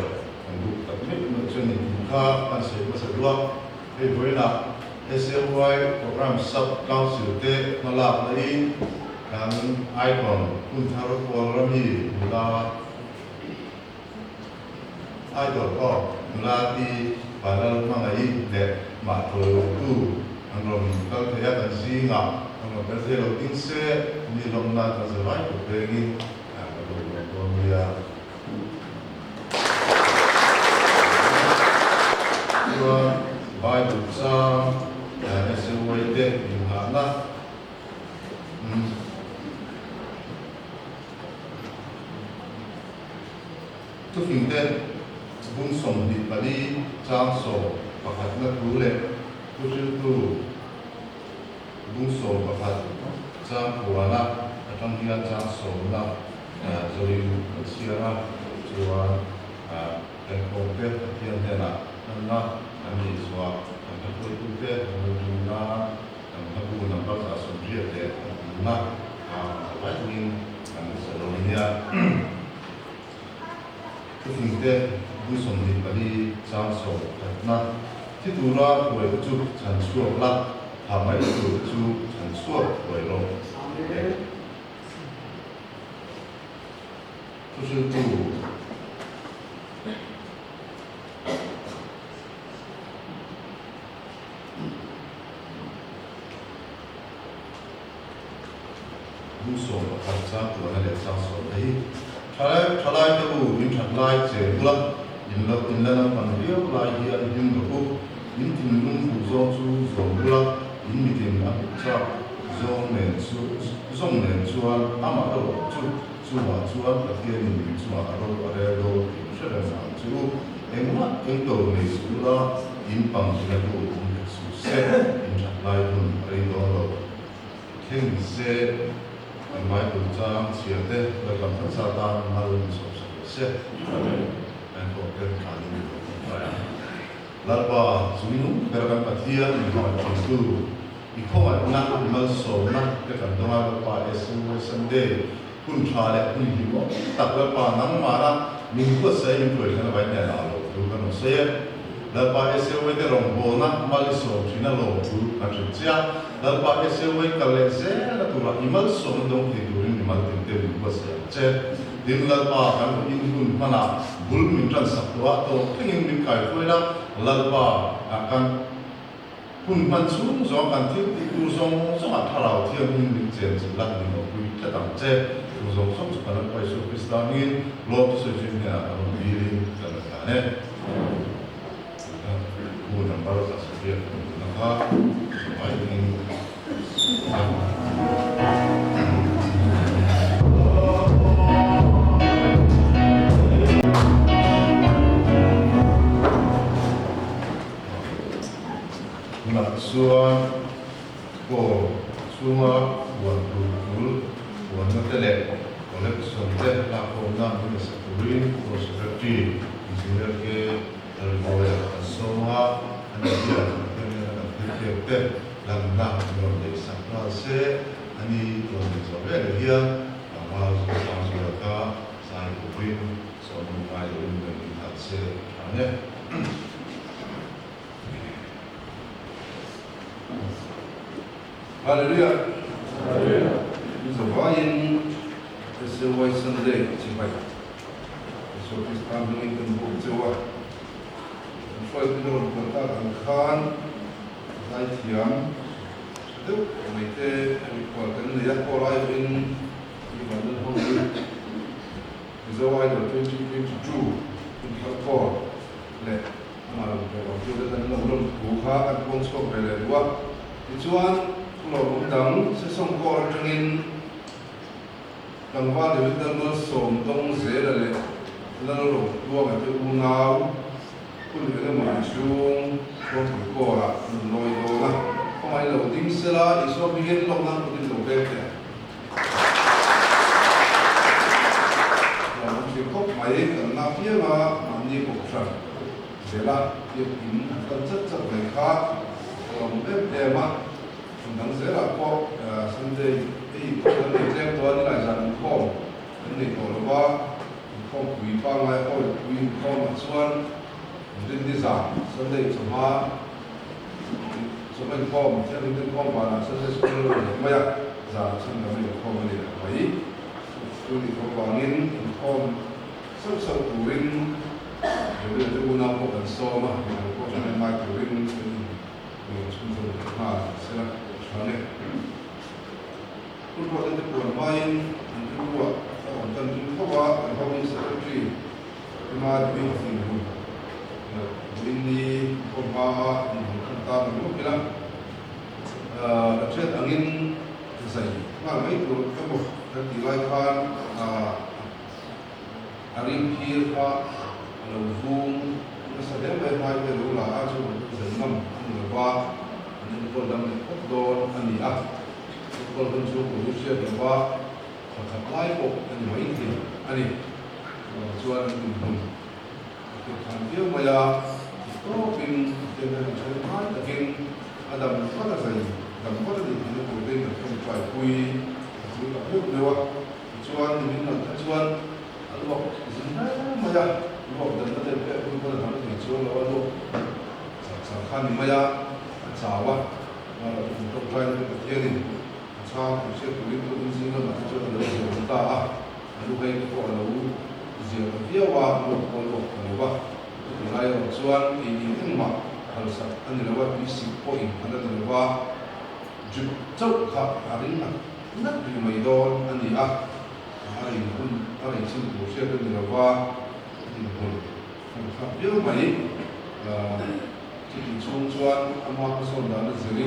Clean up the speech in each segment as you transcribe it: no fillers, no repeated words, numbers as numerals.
ang group at mit mo chen ni kha kan se ma sa ruwa e voina SLY program sub council te malak na in kan icon kun tharo program hi la idol ko la ti balal mangai de ma to tu ang rom kal thaya kan si nga ang kal se lo tin se ni long na ta se vai ko pe ni ko ya wa Bible sa se wo de ni ha na tu fin de bung som di pali chang so pakhat na tu le tu tu bung som pakhat chang puana atang dia chang so na zoi siara chuwa kan ko te tian te na na ani swa kan ko tu te tu na kan ko na ba sa so ji te na ba tin kan sa lo nia tu fin de bung som di pali chang so na ti tu ra ko chu chan chuo la ha mai chu chan chuo ko lo就是不无所谓，他咱国内的上所谓，他来的不，因他来这不了，因了那朋友来hier因个不，因听龙不做出做不了，因没听那啥，做年做阿玛罗做。Cuma latihan ini cuma ada do sudah sangat emak ento ni sudah impang sudah tu susah injak lain hari dulu king se mai tu jang siapa dalam persatuan malam susah ento kali lalu sunu dalam latihan ini tu ikut nak masuk nak kekan doa pada Sunday kun chale kun hibo takla pa nang mara mingko sai impoi kana bai na lo tu kana se la pa ese we de rombo na mal so china lo tu na chia la pa ese we kale se la tu ra imal so dong ti tu rin mal tin te ko se che din la pa kan in kun mana bul min tran sak wa to thing min kai ko la pa kan kun pan chu zo kan ti tu zo zo ma tharau thiam min chen chi lak ni no ku ta dang che Usung som sekarang paisu Kristanin, lot sejumlah orang biling dan lain-lain. Kemudian baru tak sedia, maka baik ini. Maksuan, semua buat dulu. Warna telek, oleh sontek lakonan ini sepurin, prosedur, engineer ke dari bawah semua, anda dia terkait langkah mengenai sakral se, ani mengenai dia, awal langsung ke saya kumpul, semua itu mengenai se, ane. Haleluya. Haleluya. Zawain sesuai Sunday cipai. So Kristan dengan tembok Jawa. Soal itu berkata angkan saya tiang. Itu mereka berkuatkan dia pola ini di mana hong. Zawain itu 2022 untuk apa? Le, malam waktu itu dan belum buka akun skop bela dua. Tujuan kalau undang sesungguh dengan Tangwa di dalam som tong zera le, lalu dua kali unau, pun ada macam orang kora, loi dona, pemain lalu ting sela, isu bikin lokal pun itu berbeda. Lalu cukup mai kerana dia mandi kotor, zera dia ini tercecah mereka, kalau berbeda mah, tentang zera kok sendiri. Kalau ni jam tuan ni lah jangan kau, ni kalau apa phong quỷ ba ngày ôi quỷ phong mà xuân đến đi giả xuân đây sớm ha sớm anh phong theo đến phong và là xuân đây xuân rồi mấy à giả xuân là mình phong này là mấy tôi thì phong vào nghiên phong sắp sắp của mình rồi tôi muốn làm một lần sau mà mình có cho nên mai của mình xuân rồi mà sẽ là sao nàyคุณพ่อจะปวดไหมคุณพ่อผมตอนนี้เขาว่าเขามีสักทีมาดูสิ่งนู้นวันนี้ผมมาขั้นตอนนู้นไปแล้วเช่นอันนี้ใส่มาไม่รู้ก็บอกที่ไล่ผ่านอาริมพีร์ค่ะเราฟูงแสดงไปไม่ได้รู้ละอาจจะใส่น้ำหรือว่าอันนี้คนดำเนี่ยโดนอันนี้คนคนชูผู้เชี่ยวชาญว่าเขาทำลายปกอันนี้ไม่จริงอันนี้ส่วนอื่นๆการเที่ยวมายาก็เป็นเรื่องที่ใช้ผ่านแต่เป็นอาดัมก็จะใส่ดัมก็จะดีที่เราเป็นคนไปคุยกับพวกเดียวส่วนนี้นั่นส่วนอันนี้บอกสิ่งนั้นมายาบอกเดินเดินไปคุณก็จะทำให้ส่วนเราดูสำคัญมายาสาวะเราต้องไปกับเที่ยวนี่ชาผู้เชี่ยวชาญตัวจริงๆแล้วมันจะเป็นเรื่องของตาลูกให้ตัวเราเสียเที่ยวว่าลูกคนลูกคนว่าที่ไรเราส่วนที่ยิ่งมากเราสักอันนี้เราว่าวิสิตพออินอันนั้นเราว่าจุดเจ้าข้าอะไรนั่นคือไม่โดนอันนี้อะไรคุณอะไรสิ่งผู้เชี่ยวชาญเราว่าที่คนครับเยอะไหมที่ช่วงส่วนอามาผสมด้านเสรี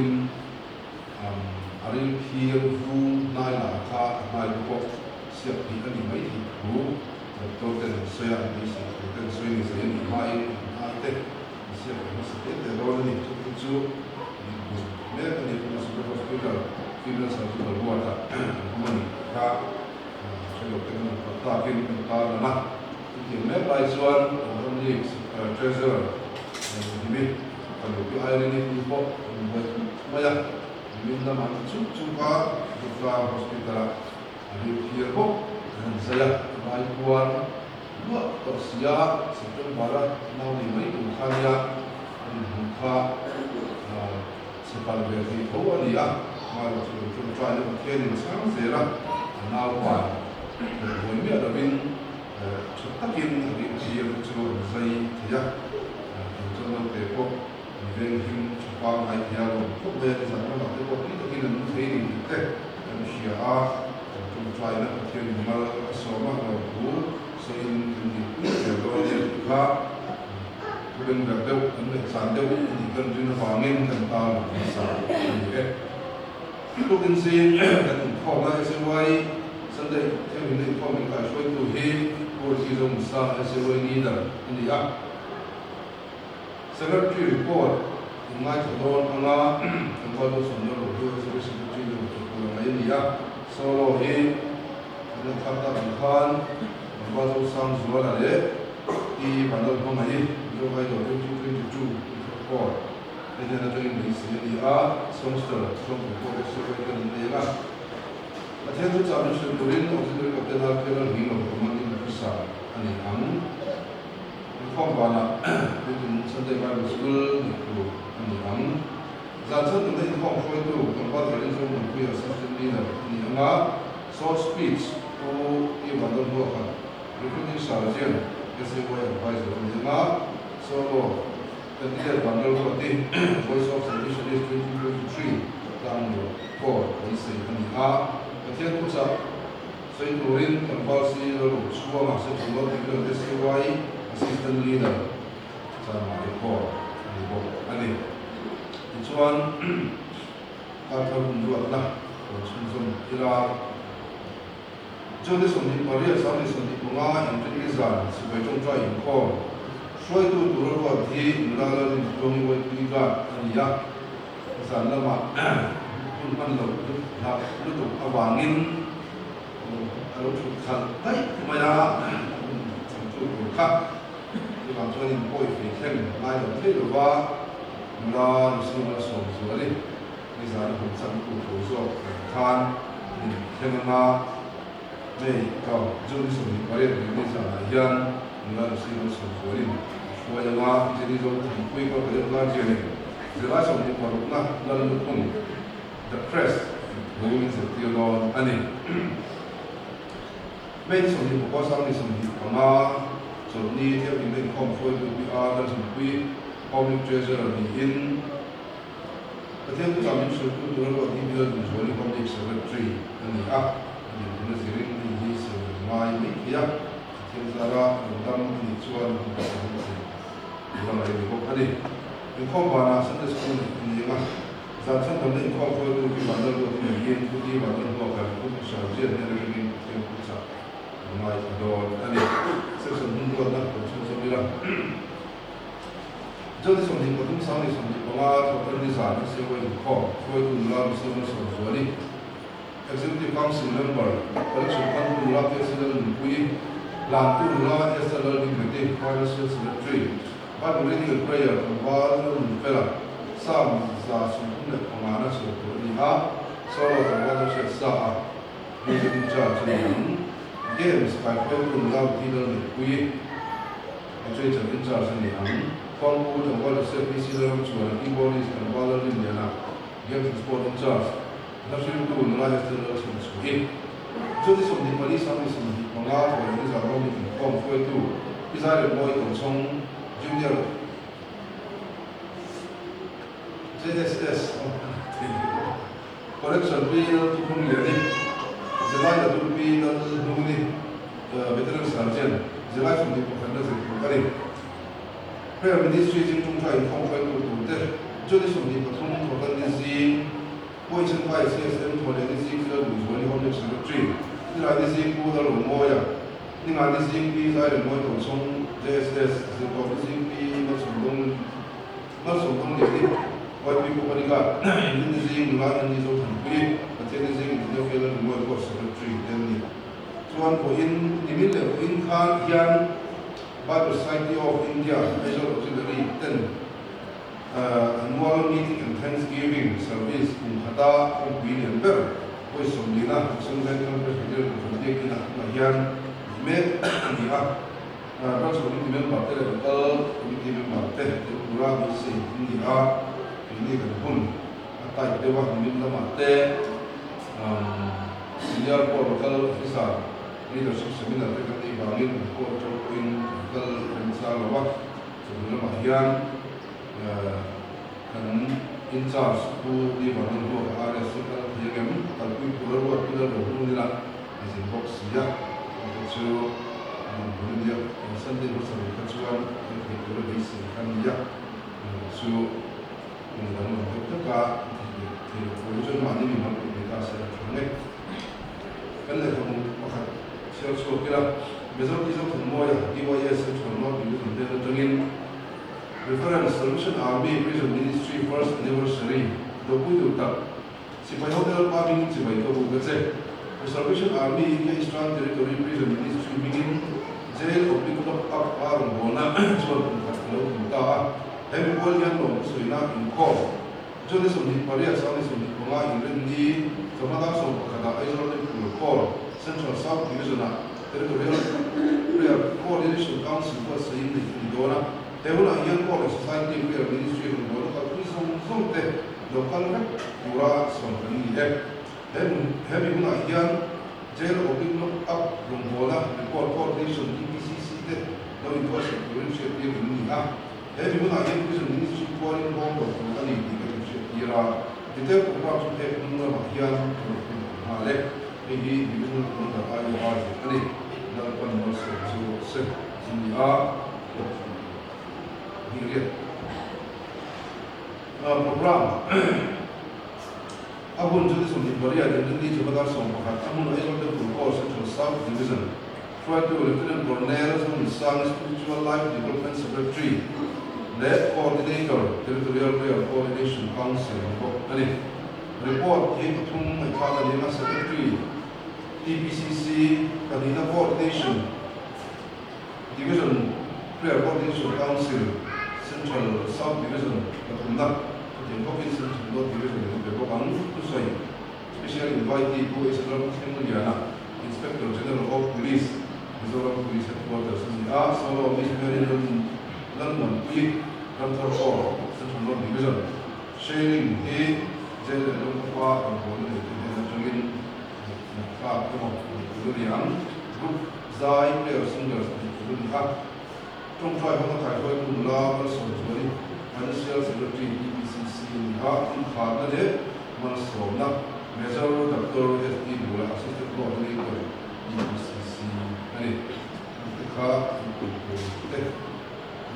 อาริพีร์ฟูนายนาคาหมายถึงว่าเสียบีอันนี้ไม่ถูกรู้ตัวเต็มเสียดีสิตัวเต็มสวยนี่เสียนี่ไม่เต็มเสียไม่เสียแต่เราเนี่ยจุดแม้อันนี้เป็นสุดยอดฟิลล์สังคมบัวตามันถ้าใช้ตัวเต็มตาเป็นตาละนะที่แม้ไปส่วนอันนี้เทรเซอร์ที่มีการดูไอเรนนี่คือพวกไม่ยากminda mana cuba buka hospital ada kira dan saya baik kuat dua tersia sebelum barat mau dimai bukannya buka sebagai di bawah dia malah sebelum cuaca mungkin sangat cerah nawar boleh ada bin cetakin di kira kecil saya tidak contoh tepuk Evangelium cepat naik dialog. Kau boleh disana nak tengok ni tapi nak training kita manusia cuba nak kita mal sama aku sein ini kalau dia juga bukan berdeu anda sandeu ini kan jenis fahmin tentang masa ini. Itu kan sein dan kau nak sesuai sendiri yang ini kau minta sesuai tu he kau sih mesti sesuai ni dah ini Secretary report mengenai contoh angga tempat sumber waktu seperti itu untuk India solo he dan kata bukan tempat sang suara le di bandar pemain itu kayak itu report ini ada yang di sini semester report seperti ini lah. Macam itu cara sebenarnya untuk kita kita hidup kemana besar ini phongเป็นสันติบาลสุลอยู่อันนี้จากเช่นนี้phongช่วยดูตรงว่าเรื่องส่วนของผู้สื่อข่าวนี่นะนี่งั้น short speech ผู้ที่วันนั้นบอกว่าเรื่องนี้สารเจนก็เสียไว้ไปส่วนนี้งั้น solo เป็นที่วันนั้นบอกที่ voice of Solution 2023ตั้งอยู่ก็เป็นสิ่งนี้ประเทศทุกชาติส่วนตัวเองต้องภาษีเราชัวร์มาเสร็จแล้วที่เราได้เสียไว้Assistant leader sama report ini tujuan kata membuat lah konsumsi kira jadi sendiri pada sahaja sendiri pengawas intelligence sebagai contoh impor suatu turun waktu melalui domain tiga ini ya misalnya mak pun lalu nak tutup awangin kalau tukar baik maya untuk bukaที่บางช่วงนี้ป่วยฝีเข้มไม่ต้องเที่ยวว่าเราสู้มาส่งสวยในสารผมสั่งกูถูกสอบทานเข้มมา May Jodi Sumi Korea Indonesia Yan Ngan Sino Soforin Wajama Jadi Jodi Kui Ko Korea Lajene Zela Sumi Korupna Lalu Pun The Press Going to Theodore Ani May Sumi Pukosang Ni Sumi Kama Sumi Tiap Ingin Komfort PR Dan Sumi Public Treasurer in Tiap Kami Suku Dulu Tiap Jodi Public Secretary Ani Ini Zirin mai mi ya tin sara dam ni chuan dam ai ko ani in khom bana san de school ni ma za chan dam in khom ko du bi ban do ni yen ku di ban do ka ku sha je ne le ni tin ku sa mai do ani se se mun do na ko chu so mi la jo de som ni ko dum sa ni som ni ko ma to ni sa ni se wo ni ko du la so so so ni Executive Council member, Election Council Law President Kui, Lantu Law SLR Executive Financial Secretary, but reading a prayer from Balan Fella, Sam Zasukun Pamana Sukuniha, Solo and Watershed Sa, Mission Judge Games by Pokun Law Peter Kui, Education in Charge in the Ham, Conwood and Watershed PC Level to an e-bodies and Balan Indiana, Games Sport in Charge. National School Nala School School. So this one the police office in Manga for this are only from 42. Is I the boy from Song Junior JSS correction we to Kung Lady. Zelaya to be the Nuni veteran sergeant. Zelaya from the Commander Secretary. Prayer Ministry in Chungcha in Hong Kong to so this one the Patrol for the Poison by CSM for the Secretary of the Secretary. The Zik Buddha Moya. The Zik P. I and Moy Song JSS, the Zik P. Not so only what people got. In the Zik, Latin is open free, but then the Zik is no filler and Moy Secretary. Then so on for in the middle of Inca, Yan, by the Society of India, Measure Auxiliary 10. Annual meeting and Thanksgiving service in Hada and William Bell, which some Lina, some Central President from taking up Mayan, met and the up. Lots of Indian Batel, Indian Batel, the Ura, we say in the art, we need a pun, a type de one million mate, senior protocol officer, leadership seminar, technically, Berlin, Port Joaquin, and Sarawak, so the Mayan. Kan in charge to di bagian dua RS kita yang tapi perlu kita dulu ni lah di box ya itu boleh dia sendiri bersama kecuali kita boleh isi kan ya so dalam waktu kita di program mana ni memang kita sedang ni kan le kamu makan so kira besok kita semua ya DYS semua itu kita tengin Reference Salvation Army Prison Ministry First Anniversary. Doku Duta. Sipai Hotel Pabing Sipai Kabu Gaze. The Salvation Army India Eastern Territory Prison Ministry begin jail of Pick Up Bona Chuan Duta. Every ball yan no Suina in call. Jonas of the Paria Salis of the Puma in Rendi, Tomatas of Kata Isolated Call, Central South Division, Territorial Coordination Council for Saint Dora. Everyone here called Society Prayer Ministry of the local prison, local Pura, something there. Then, having a young jail open up Rumbola, report coordination, DPCC, no enforcement, initiative in Nia. Having a young prison ministry calling home of Rotani, the Hotel Program to have Nuna Mahian, Malek, maybe division of the IOR, not one also to set in the program. Abun jadi suntik Korea dan ini coba tak sama. Amun ayat itu berkor Central South Division. Try to Lieutenant Colonel Sang Spiritual Life Development Secretary, Led Coordinator, Territorial Prayer Coordination Council. Ani report ini tung Academy Secretary, TPCC, Kanina Coordination Division, Prayer Coordination Council. Central South Division, Katunda, the Province Central Division, the Bokang, to say, special invitee who is from Singliana, Inspector General of Police, Mizoram Police Headquarters, so this very London Quick, London Four, Central Road Division, sharing a jail and Lumpa and Bolin, Jungin, Park, William, Group Zai, players, singers, William, Trong Five Hong Kong, Kula, Solitary, Financial Secretary, EPCC, Hart, Harnade, Mansona, Major Dr. S.D. Bula, Assistant Coordinator, EPCC, and Car,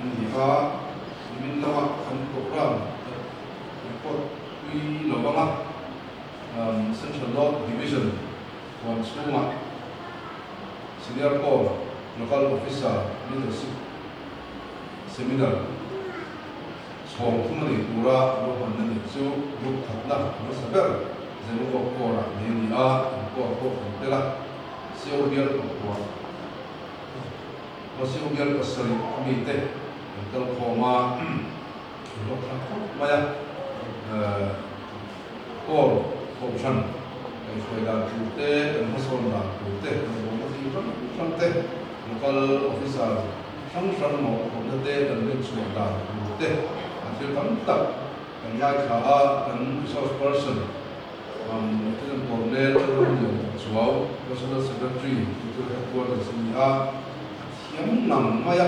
Niha, Minama, and Program, Report, we Lobama, Central North Division, one Stuma, Senior Corps, Local Officer, Leadership, Seminar, Song Kumani, Ura, Lohan, and Su, Group Katna, Masaber, Zenu Kora, Ninia, and Koko, and Tela, Seobial Kora. Seobial Pasari, Mite, and Telkoma, Maya, Kor, Option, and Sweda Pute, and Masonda Pute, and Fronte, local officer. Function of the day and links with that until come up and like and resource person Lieutenant Colonel Suau, Personal Secretary to the headquarters in Yam Nam Maya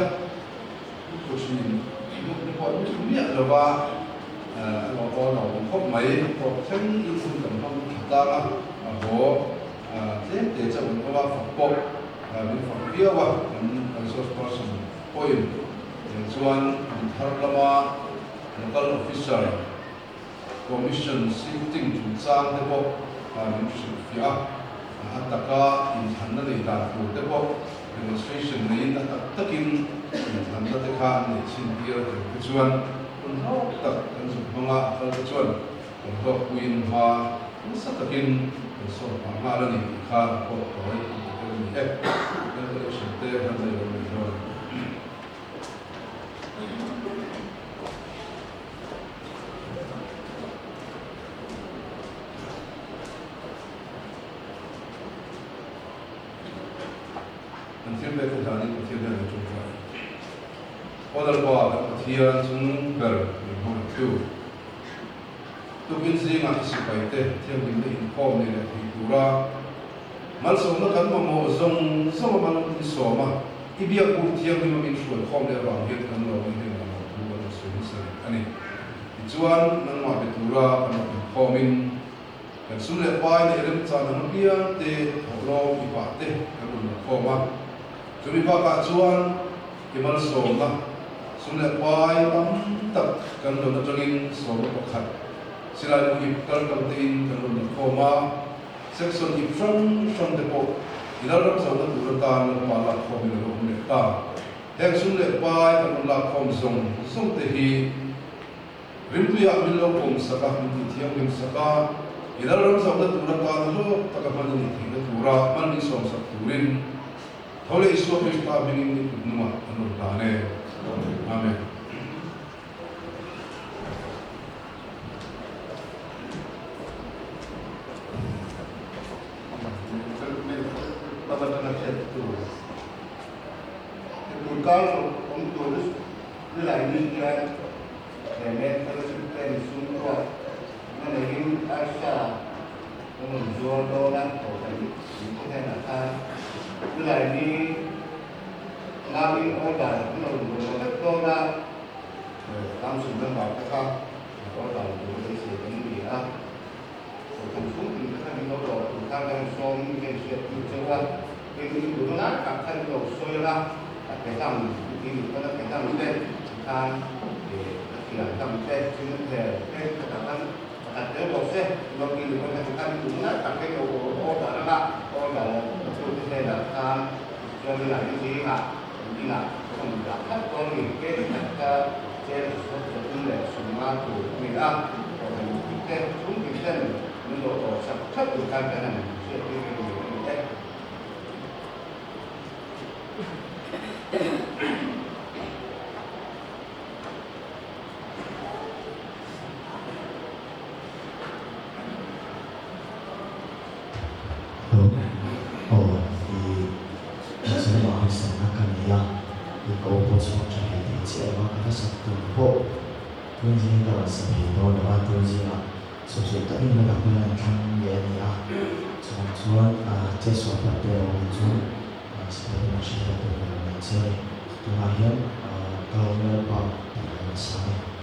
Pushing Lava or Pop May for 10 years in the Katara or days of Pop from Viawa and resource person. Point, and Zuan, and Harlama, local officer, commission sitting to Zang Depot, and Fia, Hataka in Hanada, to Depot, demonstration in Takin, and Handataka, and Chindia, and Zuan, and Hawk, and Hanga, and Zuan, and Hawk Win Ha, and Satakin, and so Marani, Khan, or the election there, and they were until they could have it, until they had to try. Other part, here and better, too. To win the anticipated, telling the informed in a Pura. Manso not a more zone, some of them in Soma. If you are good, young women should come there and get to know him and it's one, Namabitura, and informing. And soon as by the Elimtan and Pia, they have long Ipate, and Koma. To be back at Juan, Iman Soma. Soon as by Tap, Kandon Jogin, Soma Kat. Sila Ip Kalkantin, Kandon Koma. Section in from the boat. In other words, of the Buratan and Pala Kom in the room. Then soon as by Kanula Kom Zong, Zong the He. Rimpuya Milo Kom Saka, Tiang Saka. In other words, of the Buratan, Takamani, the Tura, Mani Song Saturin. Holy is so much happening in Numa and Tane. Amen. Kalau untuk nilai nilai dan kalau kita semua menerima asa menjual dolar atau itu kan nilai ini nami order menjual dolar langsung dengan mereka order itu sendiri untuk kita menjual kita kan som ini sesuatu ini itu nak akan kita soalnya cái thằng khi mình có cái thằng tên ta thì là thằng tên chứ về cái thằng đặt cái bộ xe nó khi mình có cái thằng cũng là đặt cái đồ ô đó là tôi thế là ta cho nên là những gì mà như là không đặt hết con mình cái thằng trên số tiền để sum ma của mình ăn rồi mình cái chúng mình tên mình đồ sắp thấp được cái này sẽ cái Oh. sắp tu bộ phương diện đó sẽ bị đồ đó tu gì à số số tất nhiên là các bạn thằng nhẹ nhẹ trong chuan chế số phát đều chung sẽ là sự phát đều mình sẽ tu hành hiện cầu nguyện vào ngày sáng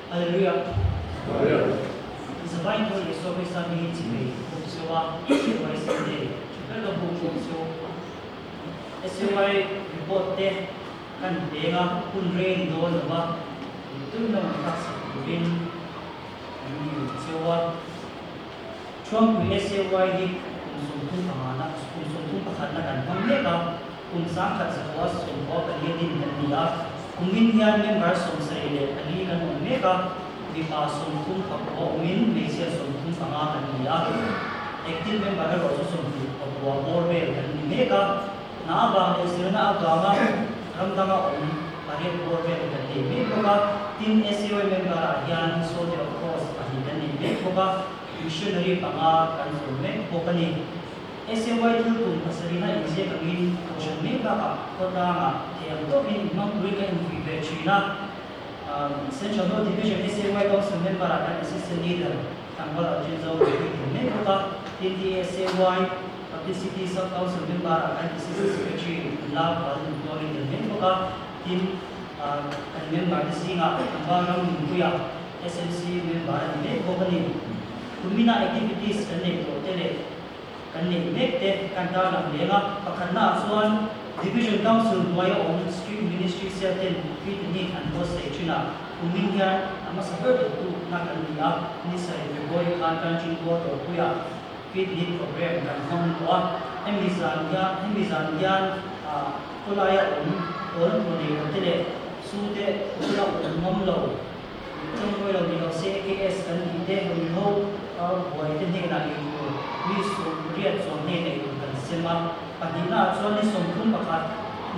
Hallelujah. Zabay ko Yesu may sabi ni Buksuwa Yesuay Sunday. Pero Buksu Yesuay ripote kan denga kunren do na ba itu na makasabin ni Yesuwa Trump ni Yesuay di kung panganak kung pakatnakan pamleka kung sangkat sa kuwas sumpo kalidin na niya kung minyan member som sa ile alikan ng meka di pa sumkung kapwa umin may siya sumkung pangakan niya active member ro sumkung kapwa borbe kan ni meka naabang sila na agama ramdama pare borbe kan ni meka tin SEO member yan so de of course alikan ni meka boka missionary panga kan forme bokani SAY tu pasarina inse kangin ocean ka kota nga yang to in mang ka in China Central North Division SAY Council member and assistant leader tanggal Jinzhou ne boka in SAY Publicity Sub Council member and assistant secretary La Palan Glory ne boka in kan member singa tanggal Kuya SMC member ne bokani kumina activities kanne ko tele kanne mekte kanta na lenga pakana suan division council moya on street ministry certain fit need and post china kuminga ama saber tu na kandia ni sai boy kan chin ko to kuya fit need program kan hon ko emizania kulaya on ne tele sude kula on lo trong tôi là điều CKS cần đi đến người hậu với tên hình là điều như số riêng số này này cần xem mà và đi là cho nên số không bạc hạt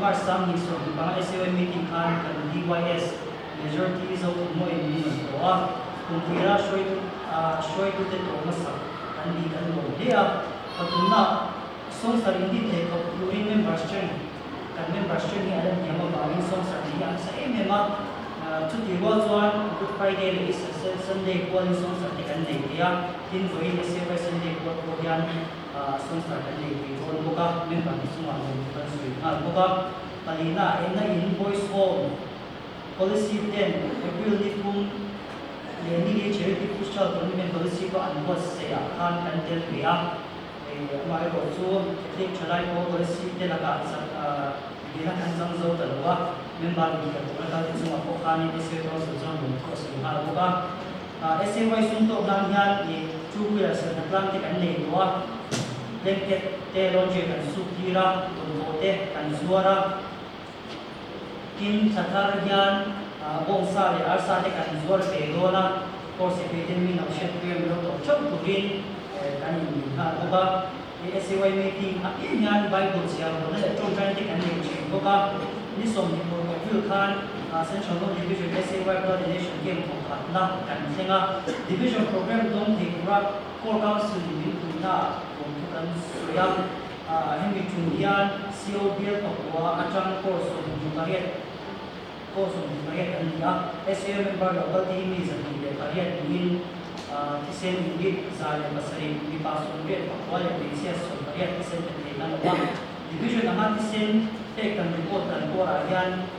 mà sang đi số bằng SAY meeting kan cần DYS majority số mỗi người đó cùng khi ra soi tu tên tổ mà sắc cần đi cần một dia và cũng là số sa hindi thế có pluri members kan members ni ada yang membangun số sa dia saya memang Tutti Wazwan, Good Friday is Sunday Calling Songs at the Canada, Tin for SAY Sunday Calling Songs at the Canada, Boka, Member Suma, Boka, Palina, and the invoice home, policy 10, April Nipum, Lenny Charity Pushal, Government Policy, and what's say, I can't tell me up. My also take July policy, Delaga, Bila kansang zau terluar, member kita berkata semua pokoknya SAY Council jangan berkosong hal buka. SAY untuk belanja di cukup sebenarnya kan lewa, lengket telonje kan sukira, tunbote kan suara, kim catarjan, bongsa le arsa de kan suara pedona, korse pedemi nak syekh belum cocok turin kan ini hal buka. SAY meeting yan Bible siya mo na itong trying to connect ko ka ni som ni mo feel kan Central North Division SAY coordination game ko ka na kan singa division program dong di rak core council ni na kung kan suya hindi tundian COBL pakwa atang course of kariet ania SAY member local team is ang kariet in kisen hindi sa pasari di pasok rin wala basis so kaya kisen din na ba division naman kisen kan report kan ko yan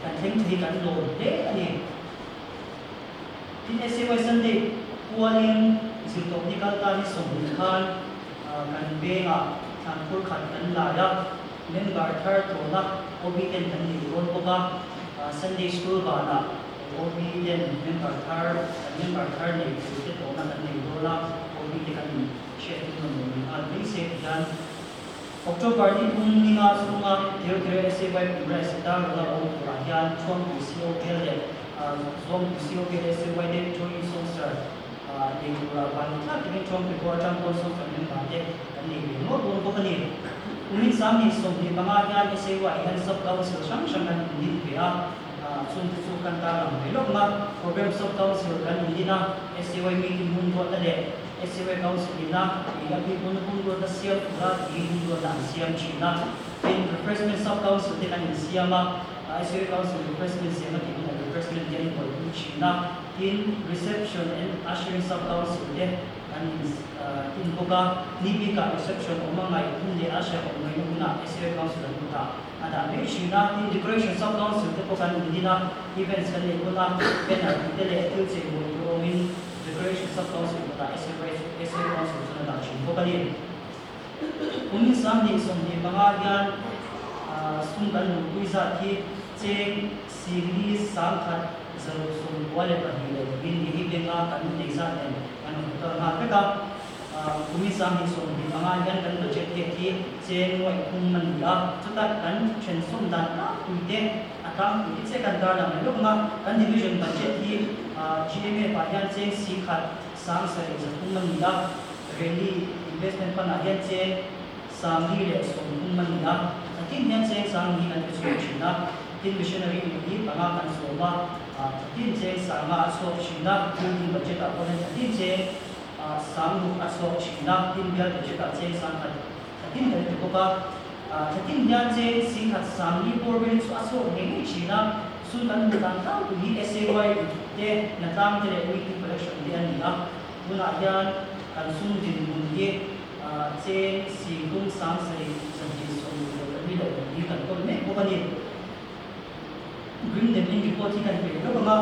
kan hindi kan load de ani tin SAY Sunday kualing technical tani solukan kan benga kan pur kan laya member third to na obedient kan ni ron ko ba Sunday school ba na obedient member third ni kita to na kan ni rola obedient kan ni share to no al basic dan October ni kung ni nga sunga dire SAY press da la o yan chon PCO kele zom PCO kele SAY de join sonsar de kura ban na de chon pe ko chang ko song kan ni ba de kan ni no don ko kan ni umin sam ni som ni mga yan SAY yan sub council sang kan ni dia suntukan talang belok ma program sub council kan hindi na SAY meeting mundo tade SAY council ina igabi mundo da siya pura mundo da siya china in refreshment sub council din ang siya ma SAY council refreshment siya na tin refreshment din ko china in reception and ushering sub council din and in boga nibika reception o mga hindi asya ko ngayon na SAY council ang buta ada may china in decoration sub council ko kan hindi na events kan ito na benar tele tuesday mo yung decoration sub council buta SAY council sa natin ko kanil kung minsan din sa mga yan sundan mo kuisa ki cheng siri sangkat sa wala pa nila hindi nga kanun isa din ano ito nga kaya kumisang isong di mga yan kan budget ki chen wa kung manila tutat kan chen som dan na tuite atang tuite se kan dala lo ma kan division budget ki GMA pa yan chen sikhat sang sa kung manila really investment pa na yan chen sang ni le so kung manila atin yan chen sang ni kan description na tin missionary ni panga kan soma tin che sama so china tin budget a pon tin che samu aso china tin bial budget a che sang kan tin kan ko ka tin nya che sing hat samni porben so aso ne china sun kan mutan ta ni SAY te na tam te weekly collection di ania muna yan kan sun din munye che si tung sang sai sanji so ni da ni kan ko me ko ni green dem in report kan pe lo ba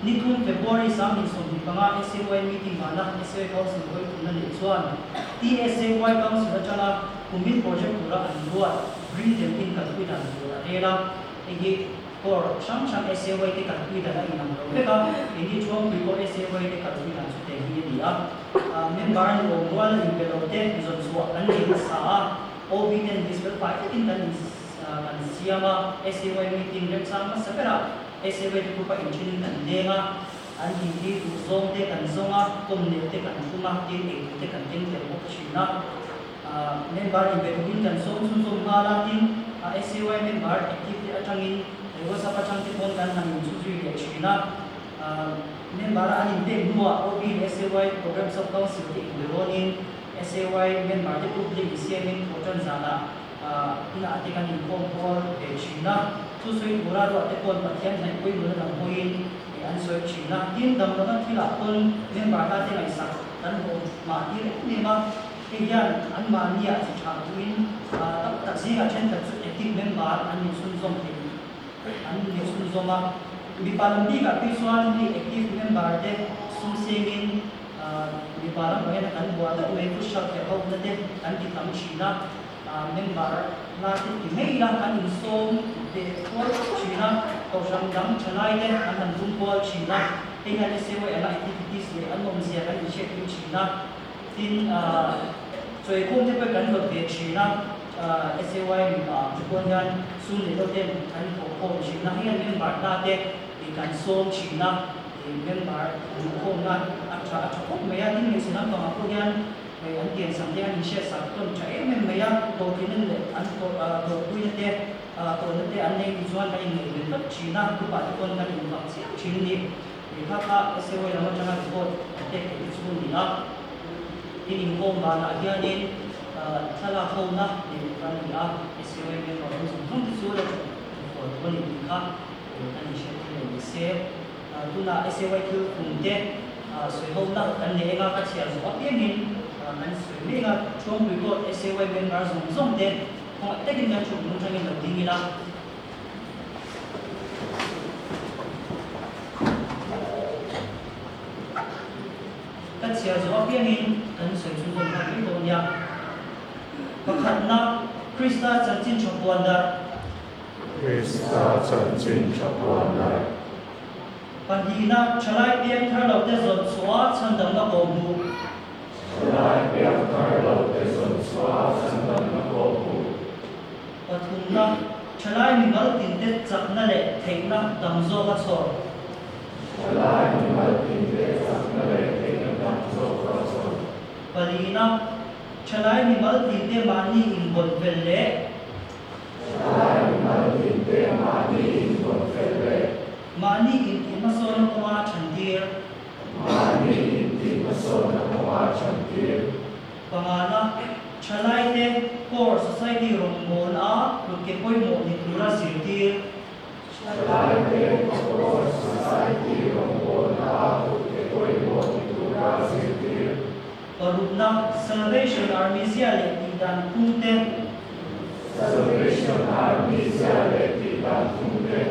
ni tun February sang ni so ni panga SAY meeting mana SAY council ko tun ni chuan TSAY council chala kumit project pura an ruat green dem in kan ku dan pura era ege or shang SAY te kan ku dan ai nam ro ka ini chuang ko SAY te kan ku dan su te hi dia member ni wal in belote zon so an ni sa obedient this will fight in kan kan siama SAY meeting rem sang sapera SAY te pa inchinin kan denga an hindi tu zong te kan zonga kom ne te kan kuma te kan ting te mo china member in belote kan som hala tin SAY member active atangin ewa sa pachang te pon kan han su le china member an inte nuwa OB SAY program sub council te belonin SAY member te public isiamin potan zana ina ate kan inform hall e china tu sui pura ro ate pon pathian nai koi lu na hoin e an soi china tin dam na thila pon member ta te ngai sak kan ho ma ti ni ma ke yan an ma ni a chi cha tuin tak zinga chen tak su active member an ni sun zom te an ni sun zoma bi palam bi ka pi suan ni active member te sum semin bi palam ba kan bo ta me ku sha ke ho na te kan ti tam china member la ti mai la kan in som de ko china ko jam jam chalai te an dum ko china te han se wa ala activities le an nom sia kan che ku china tin choi kum te pa kan lo te china SAY ko yan sun le lo te kan ko china hian member ta te kan som china member ko na acha ko me ya tin ni sinam pa ko yan an tian sam te an she sa ton cha em me ya to tin le an ko to ku ne te to ne te an nei chuan kai nei le tot china ku pa kon kan in bang sia chin ni ka SAY la ma chana ko te ke chu ni la tin in ko ba na hian ni thala ho na ni kan ya SAY me ko so thum chu le ko ni ka an she le se tuna SAY ku kumte soi ho na kan ne ga ka chia zo pi min an soi me ga chom bi ko SAY member zong zong de ko te kin ga chu mu thang in lo ding ila ka chia zo pi min kan soi chu zong na bi do nya pakhat na Krista chanchin chopwanda Krista chanchin chopwanda Pandina chalai pian thar lo te zon swa chan dam na ko bu chalai pian thar lo te zon swa chan dam na ko bu pathumna chalai mi mal tin te chak na le thein na dam zo ka chor chalai mi mal tin te chak na le thein na dam zo ka chor palina chalai mi mal tin te mani in bon vel le chalai mi mal tin te mani in bon vel le mani in mason ko ma chandir mani in mason ko ma chandir pangana chalai te core society rom mon a lu ke poi mo ni tura sirtir chalai te core society rom mon a lu ke poi mo ni tura sirtir parupna Salvation Army sia le tidan kumte Salvation Army sia le tidan kumte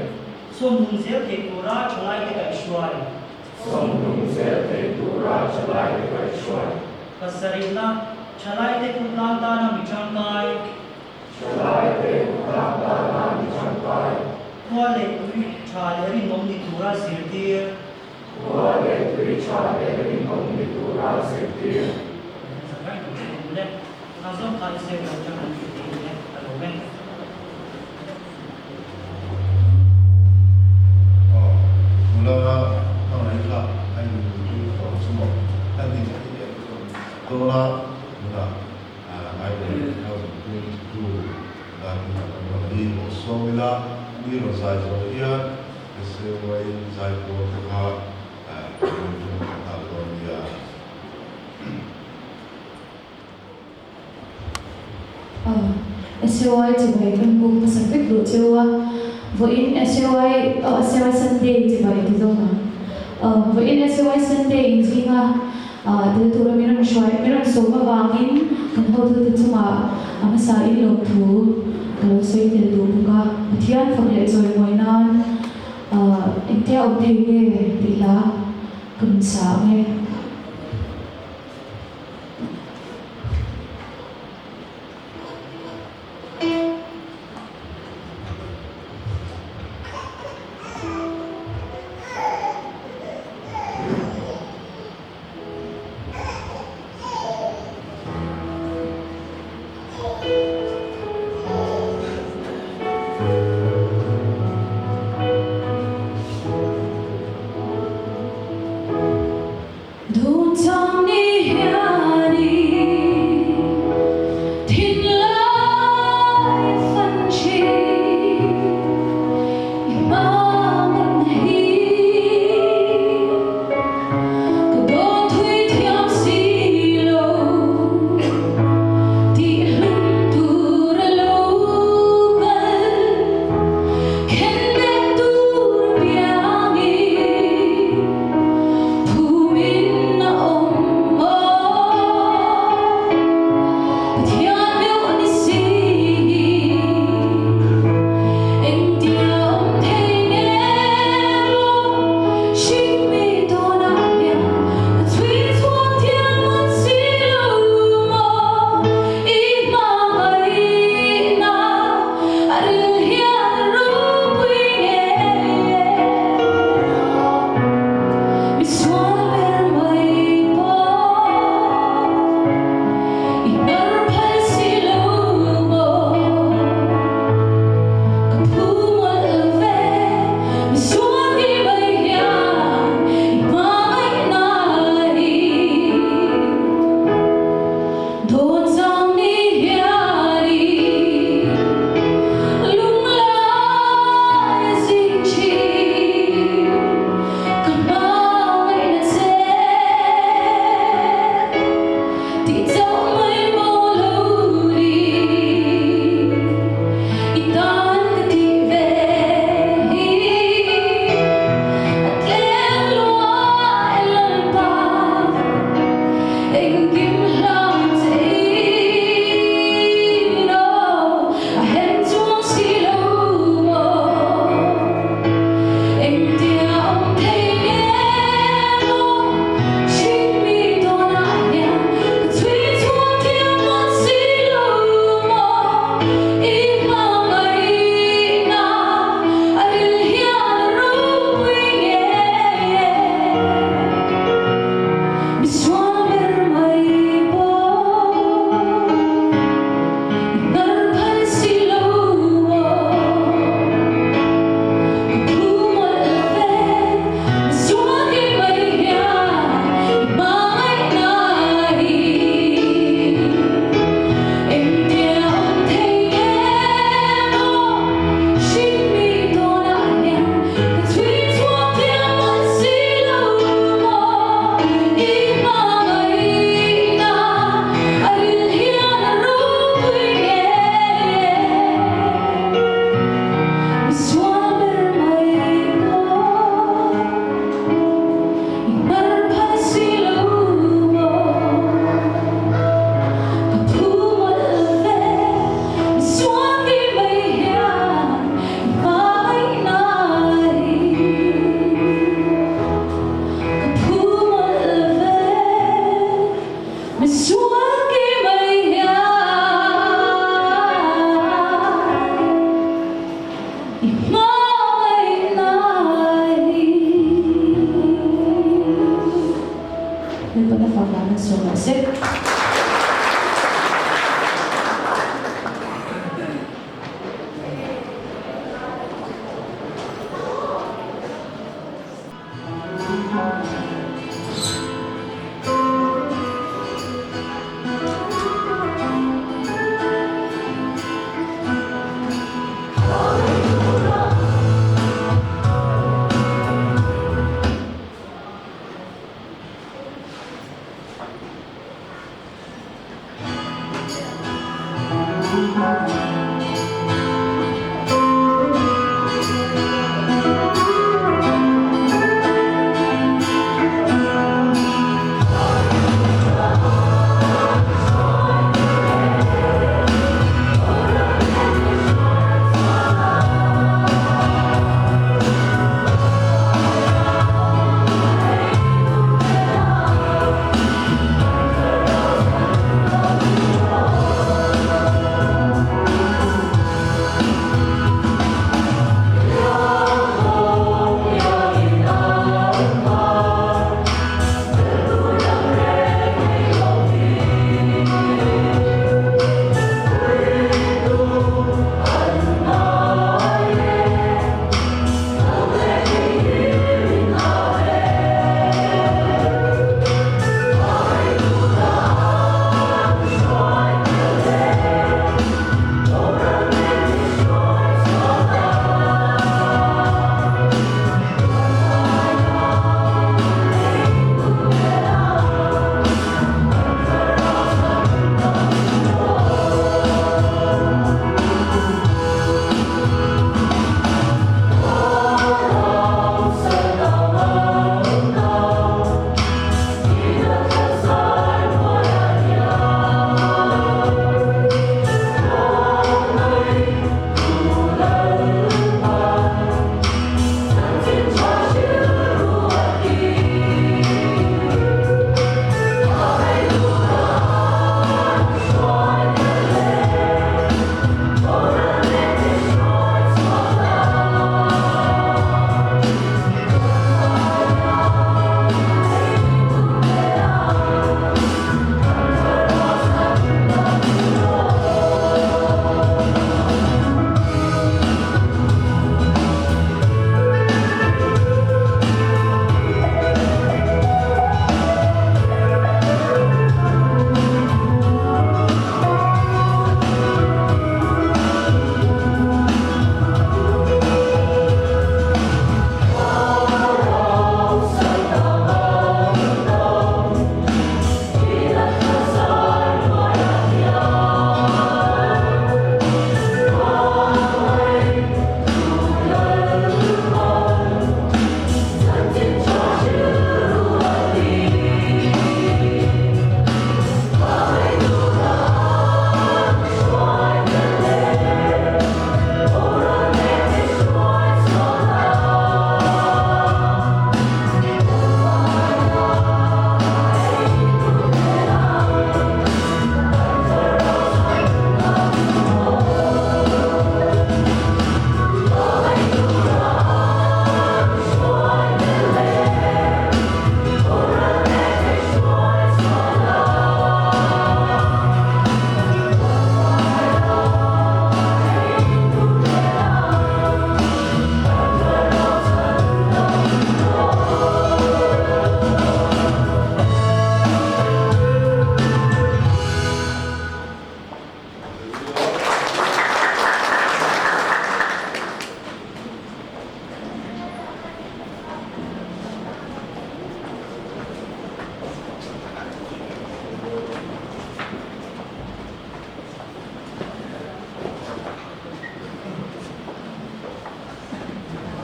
som nung zel te tura chalai te kai shwai som nung zel te tura chalai te kai shwai pasarina chalai te kutam ta na mi chang kai chalai te kutam ta na mi chang kai kwa le ri cha le ri nom ni tura sirtir kwa le ri cha le ri nom ni tura sirtir le azom kai se lo chang ni te le alo men mula tahun ini lah anh itu kalau semua kan tidak dia itu dola mula ai để theo dõi tu dan lagi bosong lah ni ro zai zo hian SOI zai ko kha ta lo ya SOI chỉ phải phân bố một sản phẩm đồ chơi với SOI Sunday chỉ phải thì đâu mà với SOI Sunday thì nga từ từ là mình số mà vangin cần hậu từ từ mà sa in lộc thu kalau soi từ đủ cả thian phong lệ rồi ngoài nan em theo ông thầy nghe thì là cần sáng nghe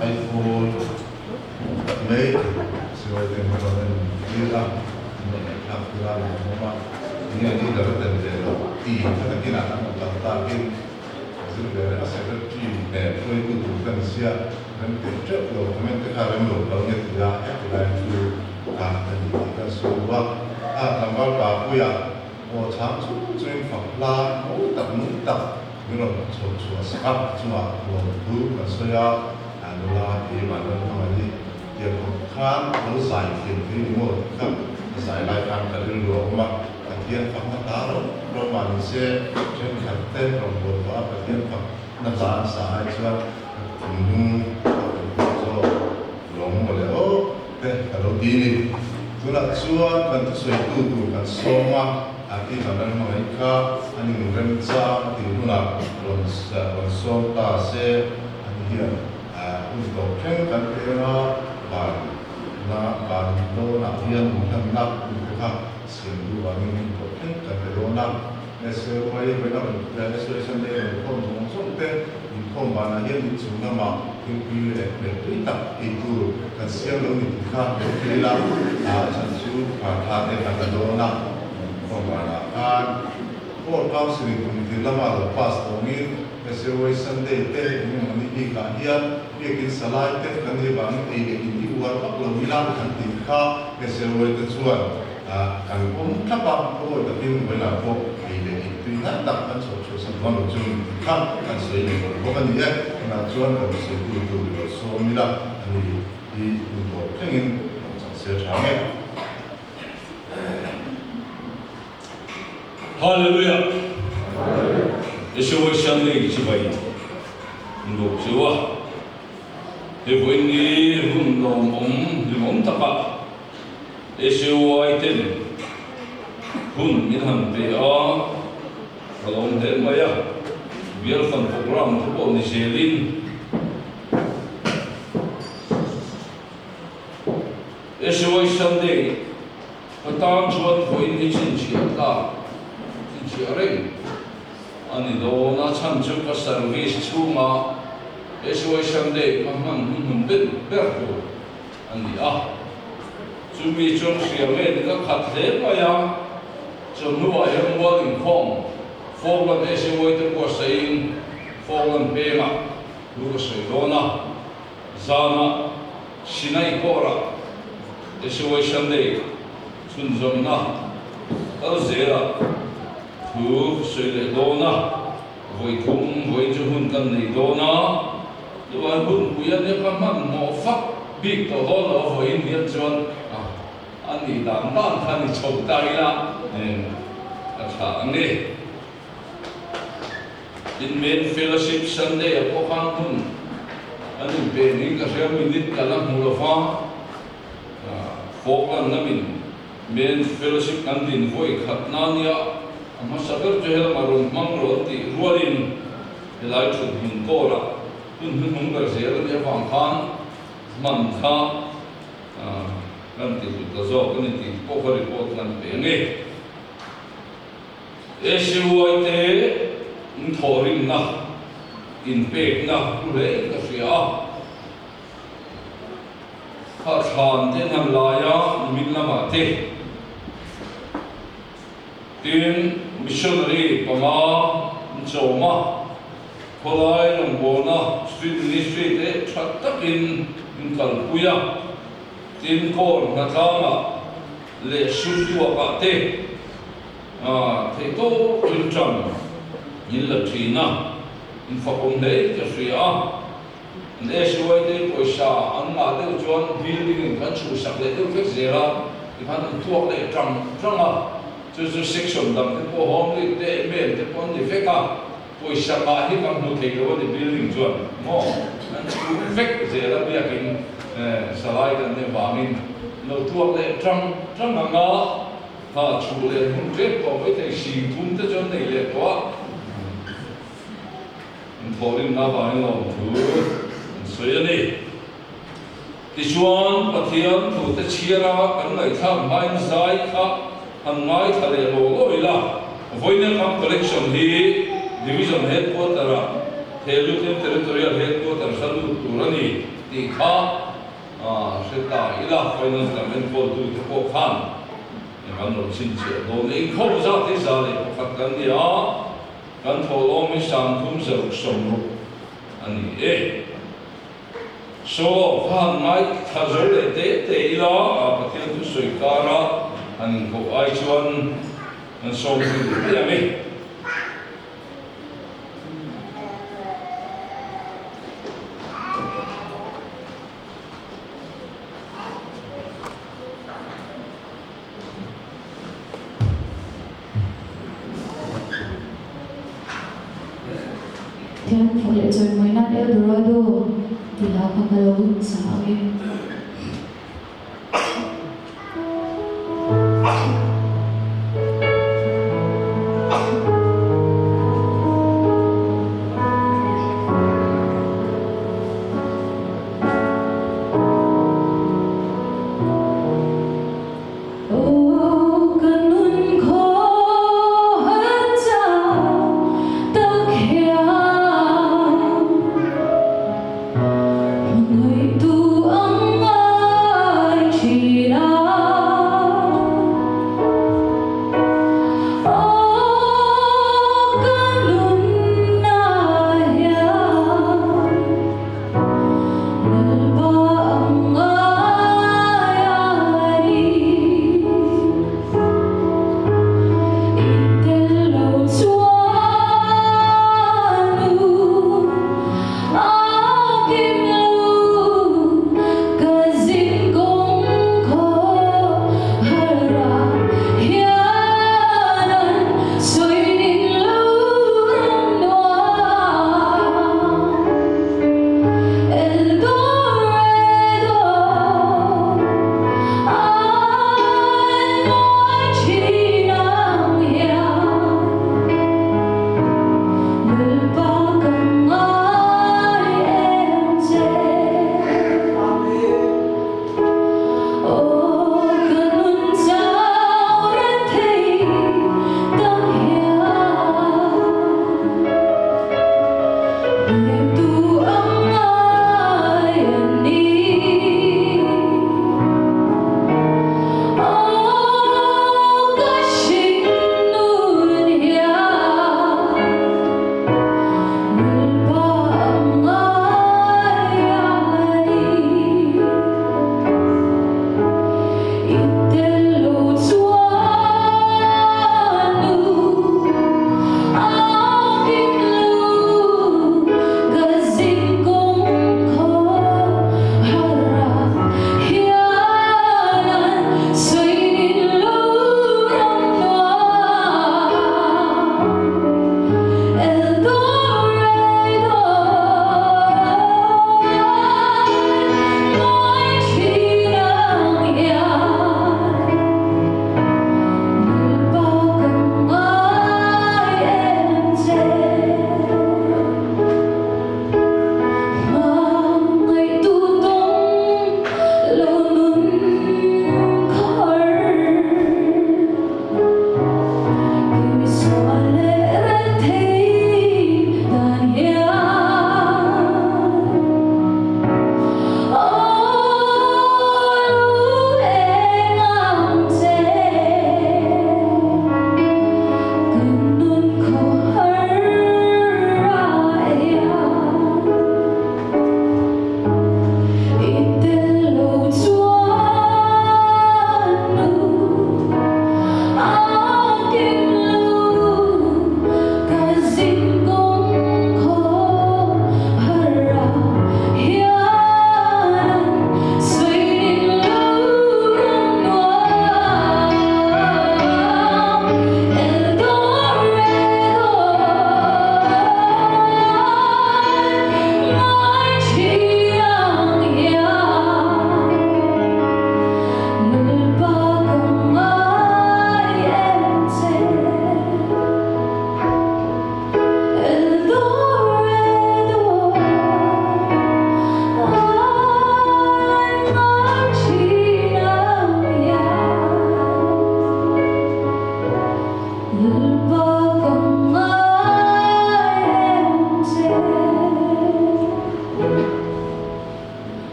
iPhone lấy sửa đến một lần như là mình làm từ là một mà như là đó là để là thì cái nào cũng là ta cái sự để là sẽ rất chi để tôi cũng thuộc cần xia nên cái trước rồi mình cái hàng mình đầu nhận ra cái là chú cả cái số và làm bao cả bây giờ我常出最法拉我等，因为做什么，是嘛？我不那是要努拉伊嘛，那么你也不看我晒天天我看晒来看看日落嘛，天放那大了，罗马那些真看天龙国话，天放那啥啥是吧？做龙我了哦，对，kalau gini，除了说看水土看松啊。Aki kanan mereka ani renca di mana langsung tase ani dia untuk kan kena ban do nak dia bukan nak mereka sendiri wangi untuk kan kena SOI với nó SOI Sunday rồi không giống giống thế thì không bàn là hiện chúng nó mà những cái để tuy tập thì tu cần xem đâu thì khác để làm sản xuất và thà để làm cái đó nào không bàn là Paul Council thì làm mà pastor như SOI Sunday thế nhưng mà đi cả hiện việc cái salai thế cần đi bằng cái để đi uar bắt đầu đi làm thành tiền khác SOI cái chuan kan om thapa ko da tin wala ko ai le tu na da kan so so sawan chung kan kan se ni ko kan ni na chuan kan se tu so mi la ni ko tengin se cha me Hallelujah. Yeshua Sunday chi bai. Ndo chiwa. He voi ni rum no limom tapa. Yeshua iten. Hun min han pe a. Kalom de maya. Biar fan program ko ni selin. Yeshua Sunday. Patang chuan voi ni chin chi ta. Chiaring ani do na chan chu ka service chunga SOI Sunday man ben berko ani chumi chon siame ni ka khathe pa ya chonu wa yang wa in khom forward SOI te ko sain forward pema lu ka sei do na zana sinai kora SOI Sunday chun zomna zera thu soi le dona voi thum voi chu hun kan nei dona luan hun puya ne ka man mo fak big to dona voi ni chuan ani dam dan khan ni chou tai la tha ani in men fellowship Sunday ko khan hun ani be ni ka se minute kala mu fa foklan namin men fellowship kan din voi khatna nia amma sabar jo hel marun mangro ti rualin elai thun hin kora hun gar zer ne wang khan man kha kan ti ta zo kan ti ko khari ko kan pe nge SOI te thorin na in pe na le ka sia kha than te nam la ya min lama te tin missionary pama choma kholai long bona street ministry te thattak in kal puya tin kor na thama le sutua ka te to in tram in la thina in fakom nei ka sia ne SOI te poisa an ma de chuan building kan chu sak le te fek zera ipan tuak le tranga so section dam te po home te men te pon de feka poisa ka hi kam no thei lo de building chuan mo an chu fek zera bia kin salai kan ne wamin no tuak le trang anga ha chu le hun te po pe te si thum te chon nei le to thorin na ba ni lo thu so yani ti chuan pathian thu te chiara kan lai tha mai zai kha han ngai thale lo loila voine kam collection hi division headquarter Thelutin territorial headquarter salu turani ti kha seta ila finance government for to ko khan man ro chin che do nei kho za ti za le khat kan ya kan tholo mi sam thum zau som ru ani so han ngai thazar le te ila pathian tu soi kara an ko ai chuan an som ti ya me Tiyan phule chon moina el durado tila pakalo sa amin. Oh kanun ko han sa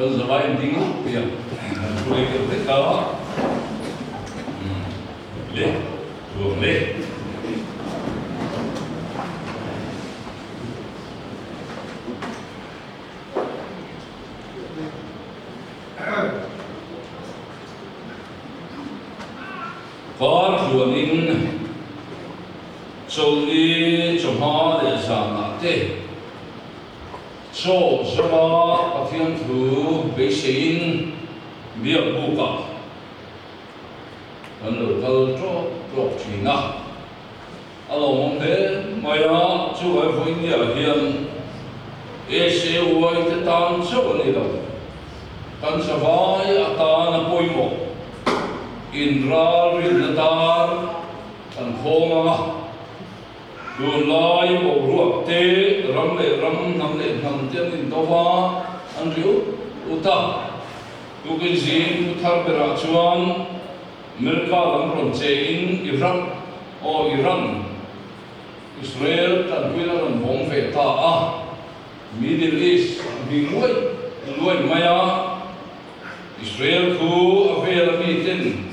kan zawai ding pia pulai ke ka le tuang le Par huanin choli chomha le sana te cho zama pathian thu beisein biak buka kan lo kal tro thina along he maya chu ai voi ni a hian e se uai te tan cho ni lo kan savai atana poimo Indra Rinadar and Homa Dunlai Ruakte Ramle Ram Namle Namtian in Dova and you Uta Tukizin Utar Berachuan Mirka Lamron Chain Iraq or Iran Israel Tanquila and Bomfeta Middle East Bingway Maya Israel Ku Avail Meeting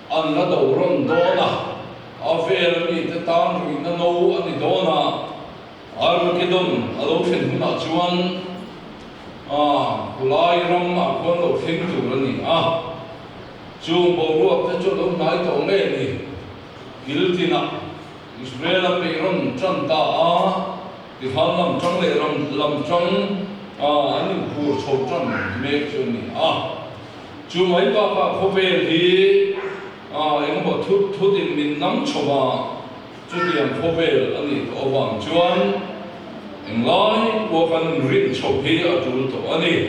another run dona affair me the town in the no and the dona Armageddon allocation huna chuan kulai ram a kon lo thing tu rani chung bo ruak te chu lo nai to nge ni giltina Israel pe ron chan ta ti han lam chang le lam chang ani phur chho chan me chu ni chu mai pa khobe hi em bảo thu tiền mình nắm cho bà chú tiền phô về anh ấy ở vàng chuan em nói của phần riêng cho phía ở chỗ tổ anh ấy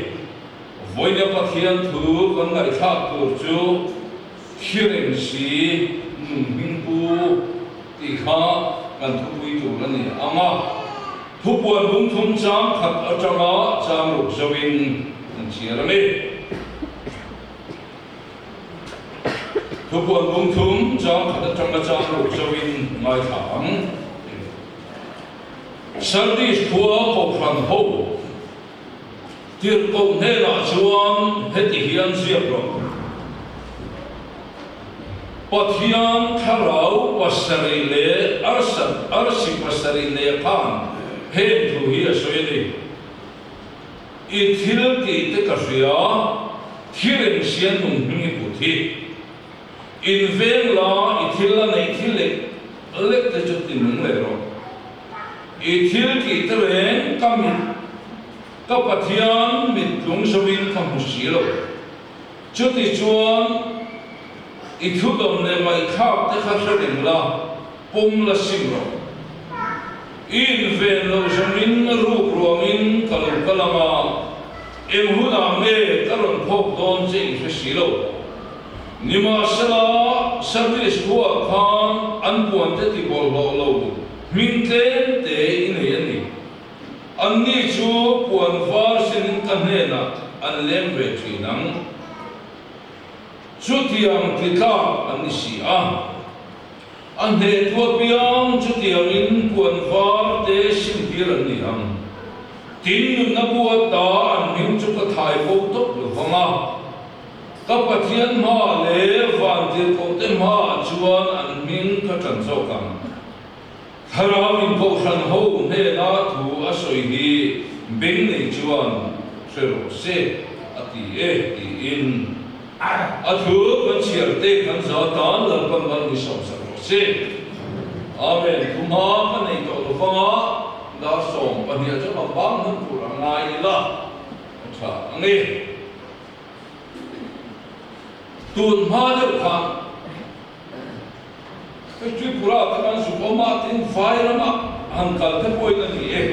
với nhà phát hiện thứ con đại khác của chú hiện sĩ minh bu thì khá gần thu quý chủ anh ấy ama thu buồn đúng thung trang thật ở trong đó trang lục giáo viên chỉ là này thu buồn đúng thung trang thật ở trong đó trang lục giáo viên mai thẳng sáng đi thua cổ phần hậu tiết công thế là chuan hết thì hiện diệp rồi Pathian tharau pasarile arsi pasarile kan hen thu hi asoyani ithil ki te kasya thiren sian nung hingi puthi inveng la ithil la nei thile lek te chutin nung le ro ithil ki te reng kamit ka pathian mit lung sawin kam husilo chuti chuan Ithudom ne mai khap te khasharing la pom la simro in ven lo jamin ru ruamin kalum kalama emhuna me karon phok don che fesilo nima sala service huwa khan anpuan te ti bol lo min te in yani anni chu puan var sin kanhena an lem ve thinang Chutiang tika anisia ande tuapiang chutiang in kuan var te simpir aniang tin na buat da an min chu ka thai ko tok lu hanga ka pathian ma le van te ko te ma chuan an min ka chan zo kam thara min ko khan ho ne na thu asoi hi beng nei chuan sero se ati ti in Adhu kan siarte kan zatan lalpan man isam sarose. Amen. Kumha kan ei to lufanga da som pania cha bang han pura ngai la. Acha angi. Tun ma de kha. Cái chuyện pura kan supoma tin fairama hankal te poi na ni e.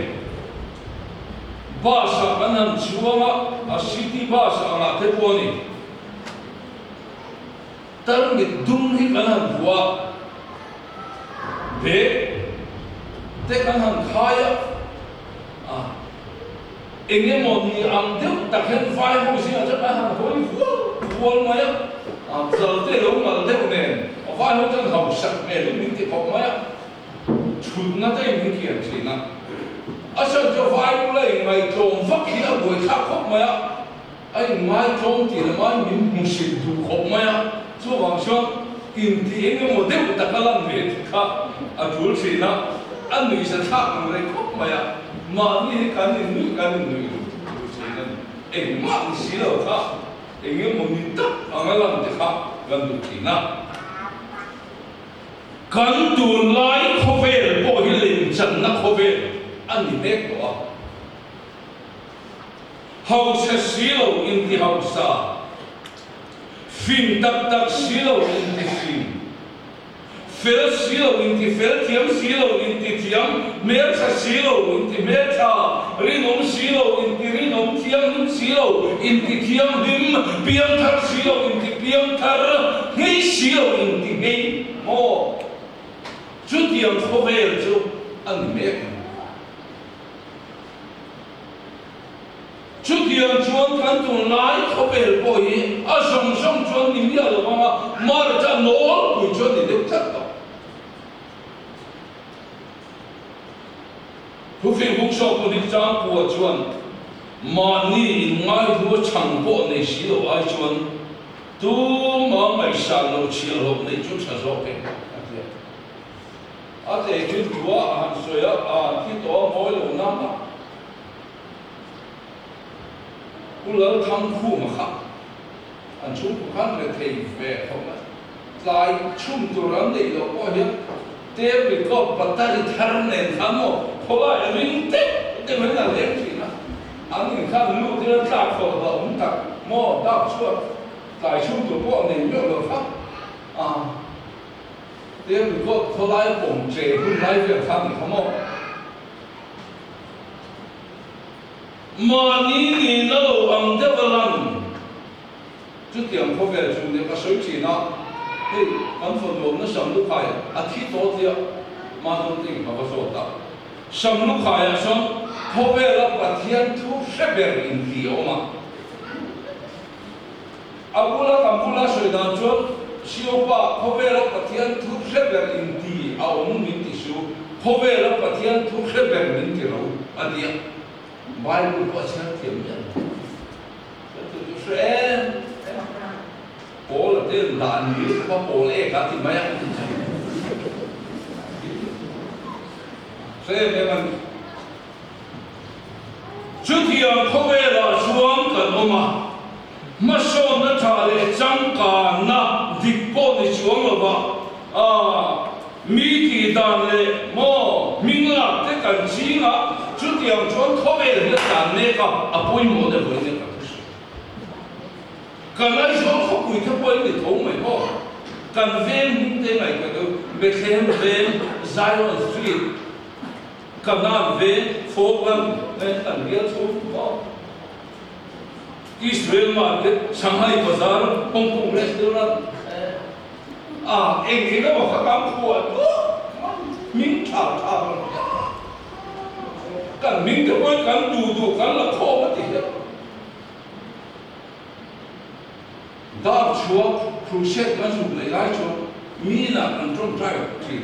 Basa kanan chuama a city basa anga te poni. Tarang it dung hi kanan buwa be te kanan khaya enge moni am deu takhen vai ho sia cha kanan hoi wol maya zal te lo mal te ne vai ho chan hau sak me lu min te pok maya chut na te min ki an china asa jo vai lu lai mai tong fak hi a boi kha khop maya ai mai trong thì là mai mình muốn xin du khop maya cho vàng xuân in thì anh em một đêm ta kalan về khá à chủ sĩ na anh mình sẽ thắc người khop maya mà như cái này chủ sĩ na anh mang xí đâu khá anh em một mình tất anh làm thì khá gần được thì na kan tuôn lại khó về bỏ hi lên chân na khó về anh đi hết đó hậu sẽ xíu in thì hậu sa phim tắc xíu in thì phim phèo xíu in thì phèo thiam xíu in thì thiam mẹ sa xíu in thì mẹ sa rinom xíu in thì rinom thiam xíu in thì thiam lim piam thar xíu in thì piam thar ngay xíu in thì ngay mo chút tiền khó về chứ anh mẹ chút tiền chuan kan tu nai khó về bồi à song song chuan ni mi alo mà ra cha nol bui chuan ni được chắc đó thu phiền bung sọc của đi trang của chuan mà ni ngay thu chẳng bộ này xí đồ ai chuan tu mà mày sang lâu chiều lâu này chút sao rõ cái à thế cái đua à rồi à khi đó mỗi lần năm á, cũng là thằng khu mà khác, anh chúng cũng khác là thầy về không á, lại chung tụi anh đây là có hiện, thế bị có bắt tay thằng này thằng mò, họ lại mình thế mới là đẹp gì nữa, anh người khác lưu thì nó ra khỏi đó ông ta mò đáp suốt, lại chung tụi bọn này nhiều là khác, à thế mình có thâu lái bổng chế hun lái việc khác thì không không mà ní lâu ông thế vào lần chút tiền có về dùng để có số chỉ nó thì con phần lớn nó sắm lúc khai à thi tốt thì mà không tin mà có số ta sắm lúc khai à xong có về là bắt thiên thu sẽ về in thì mà Abula kampula soidan chon siopa hovela patian thu khreber inti au mun minti su hovela patian thu khreber minti ro adia Bible ko sia thiam ya tu se Paul te dan ni ko Paul e ka ti maya se me man chutia hovela suam kan oma mà sau nó trả lại chẳng cả na dikpo ni chuang lo ba mi thì đàn lệ mò mình là cái cảnh trí ngã chút tiền chuan khó về là đàn lệ cả bôi mồ để bôi lệ cả cái này chuan khó bôi cái bôi để thấu mày mò cần ven thế này cái đó Bethlehem ven Zion Street cần nam ven phố gần nên cần biết số mò Israel market, Shanghai Bazaar, Hong Kong restaurant. Anh nó bảo các bạn của mình thảo cần mình cái bối cần đủ cần là khó mà thì đã chúa crusade nó dùng lại chúa mi là ăn trong trái thì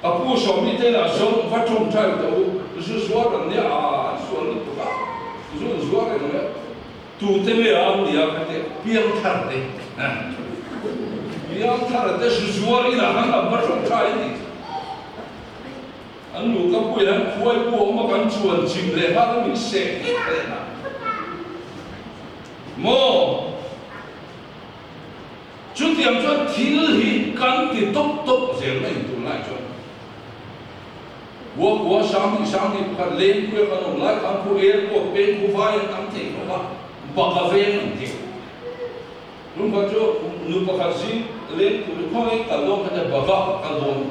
à bố số mi thế là số phát trong trái đâu số số là nhá số là tốt à số là này tu te me am dia kate piang thar de piang thar de suari la han la bar trong trai ni an lu ka pu yan khuai pu ma kan chuan chim le ha min se ki na mo chu tiam cho thil hi kan ti top zel mai tu lai cho wo sang ni ka len ku ka no lai kan pu airport pen ku vai am te ko ba Bagaven nanti, rumah jo lupa kasih len tu lupa ni kalau kata baga kalau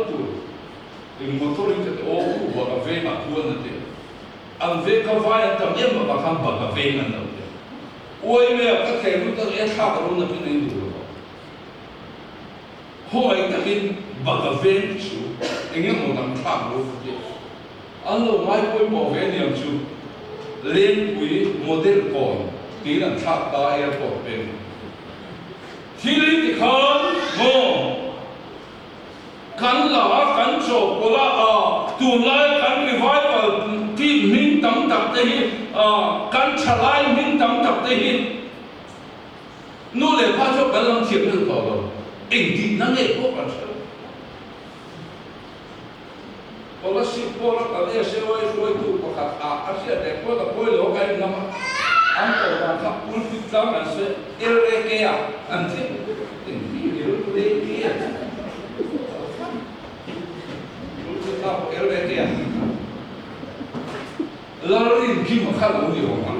tu, ini motor ini kata oh bagaven aku nanti, ambil kawai tam dia makan bagaven nanti, oi me aku kena tu dia tak kalau nanti ni dulu, hoi tapi bagaven tu, ingin mau nak tak dulu, alo mai kau mau ven yang tu lên quý model còn tí là tháp ta airport bên khi lên thì khăn mò cắn lá cắn chọc có lá tuôn lại cắn revival tí mình tam tak te hi kan chalai min tam tak te hi nu le pa cho kan lam thiam lu ko lo eng di na ne ko kan sa pola si pola ka le se oi tu ko ka a sia de ko ka poi lo kai na ma am ko ka ka pul fit la ma se ere ke ya an ti eng di le le ke ya Larin kim khal ui homa.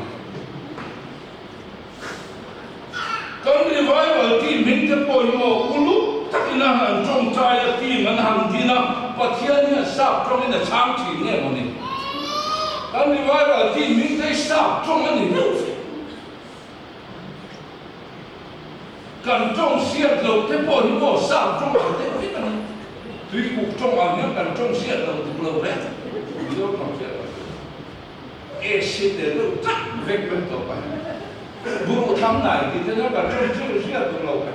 Kan revival ti min te poi mo ulu takina han trong chai ti man han dina pathian ni sa trong ina chang chi nge mo ni. Kan revival ti min te sa trong ani no. Kan trong siat lo te poi mo sa trong te fi kan. Tui cuộc trong anh nhớ cần trong xe là một lâu đấy, lâu trong xe là, xe để lâu chắc về bên tổ bay, vụ thăm này thì thế nó cần trong xe là lâu đấy,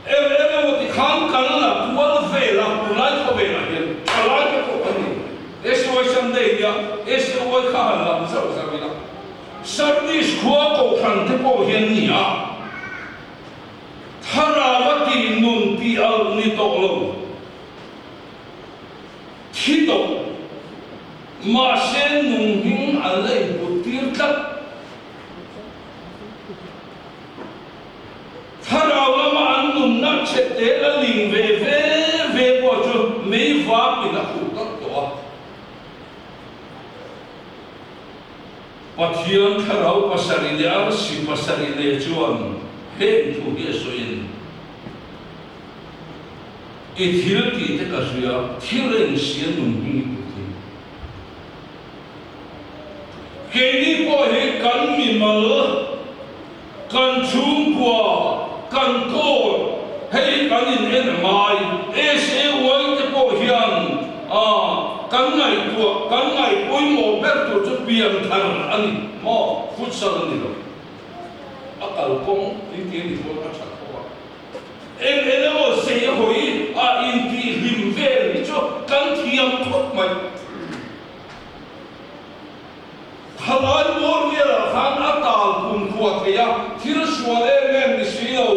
em một cái khám cần là cuốn về là cuốn lái không về là hiện, lái cái tổ bay này, SOI Sunday ya, SOI khá là làm sao vậy đó, service khóa cổ thần thế bộ hiện nhỉ à, thà là cái nôn pi al ni tổ lâu. Khi đó mà sẽ nung hình ở đây một tiếng cắt thà nào mà anh nung nát chết để là liền về qua cho mấy vợ bị nó hụt tất cả và thiên thà nào pasari để ăn si pasari để chuan hết thu hết soin Ithil ki te kasuya, thilen siya nunghi puti. Keni po he kan mimal, kan chungwa, kan kor, he kan in enmai, wai te po hiyan, kan ngai poi mo berto cho piyan thar ani, mo futsal nilo. Akal kong, hindi po kasak. Em có sẽ hỏi in thì hình về cho căn thiam thuốc mày Halal mor ya han atal kun kuat ya thir swale men silo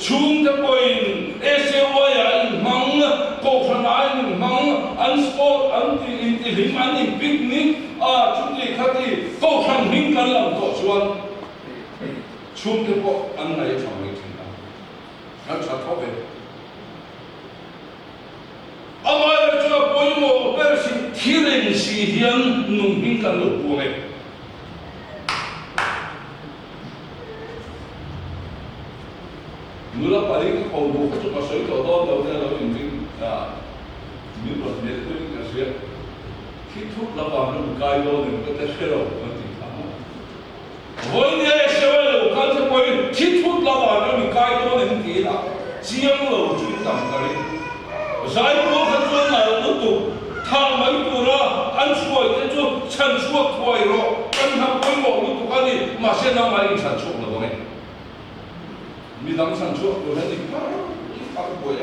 chung te poin SOI in mang ko khanai in mang an sport an ti in ti him an in picnic chung ti khati ko khan hing kan lam to chuan chung te po an nai chang mai Anh sẽ tháo về. Ông ấy cho bồi mồ bê sĩ thiên sĩ hiền nung hình căn lục của mình. Người ta phải cái cầu bộ cho mà sấy cầu to đầu tiên là mình mình luật biết tôi cái gì khi thuốc là vào nó cài đó thì có thể sẽ đâu nó thì không. Với những cái là cái thứ quay khi thuốc là vào nó cài đó thì gì là chiang lâu chúng ta cái giải quyết cái chuyện này nó tụ thang mấy tụ ra ăn xuôi cái chỗ chân xuôi thôi rồi ăn hàng quay một nó tụ cái gì mà sẽ nằm ngay chân xuôi là vậy mình đang chân xuôi rồi thì cái bồi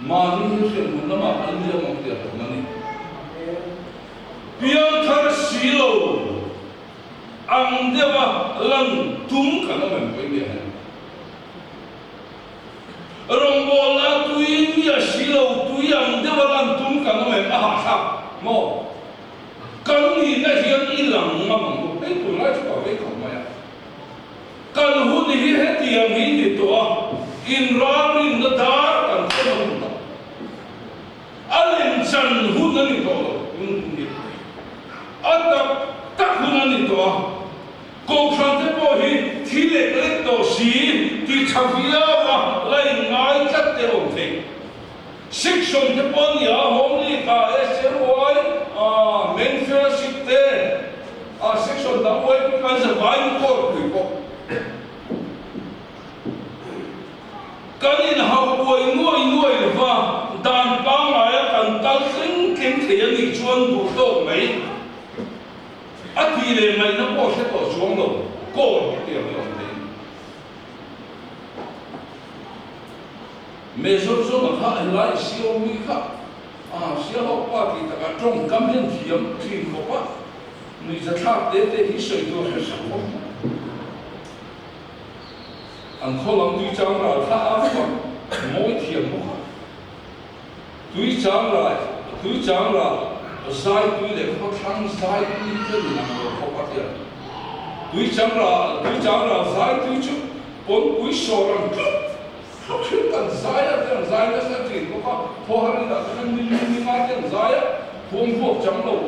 mà những cái chuyện nó mà ăn nhiều một điểm nó này biếng thar xí lâu ăn đeo lần tung cả nó mình quay về Rombola tui via silo tui ang dewalan tum kan men ahasa mo kan ni na hian ilang ngam mo ei tu lai chu ve khom ma kan hu ni hi he ti ang hi ni to in ram in the dark kan to no ta alen chan hu na ni to ni ata tak hu na ni to ko khan te po hi thi le to si ti chavia wa lai ngai chat te ong the section te pon ya homli ka SOI mentorship te section da oi kan sa vai ko ku ko kan in hau oi ngoi va dan pa ngai kan tal sing kin the ni chuan bu to mai Ati le mai na po se to chuang lo ko ti tiang lo ni me so so ma kha lai si o mi kha xia học qua thì ta trong cam hiền thiểm thì có quá người ta tháp để hi sợi đồ phải sắm không anh không làm tuy trang là tháp quá mỗi thiểm không tuy trang là sai tuy để có thăng sai tuy cái gì làm được không phát hiện tuy trang là sai tuy chút bốn quý số rằng không chịu cần sai là cái sai nó sẽ chỉ có thôi hay là cái mình mà cái sai á buông buộc chẳng lâu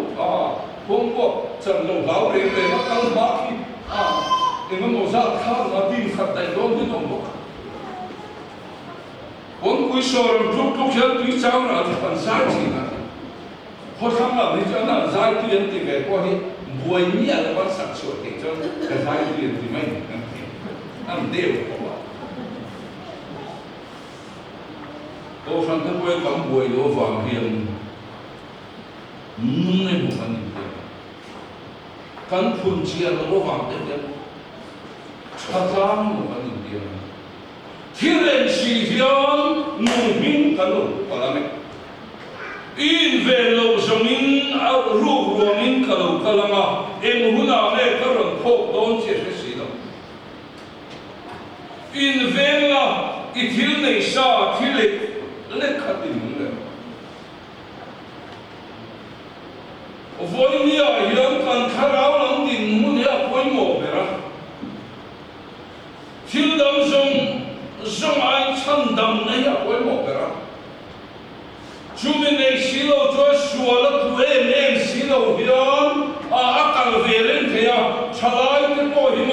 buông buộc chẳng lâu lão để nó tăng bá thì thì nó một sao khác nó tìm khát đại đốn thì nó một bốn quý số rằng lúc hiện tuy trang là thì phần sai chỉ là họ thằng là thì cho là sai tuy thì cái qua thì buổi nhẹ là vẫn sản xuất để cho cái sai tuy thì mình ăn đều tôi sang tới quê cầm buổi đồ vàng hiền nên một phần gì căn phun chia đồ vàng đấy cha giang một phần gì thiên lên sĩ hiền nông民căn đồ gọi là mấy in về lâu sống in ruộng ruộng in căn đồ căn là em muốn làm này các bạn phổ đón chia sẻ gì đó in về là ít thiếu này sao thiếu này lấy khát đi muốn đấy, vui nia hiện cần khai áo lòng tin muốn nia vui mồ về ra, thiếu đam sông ai chăn đam này vui mồ về ra, chúng mình này xí lâu cho xua là tụi em xí lâu hiện akal về lên thế trả lại cái câu hiểm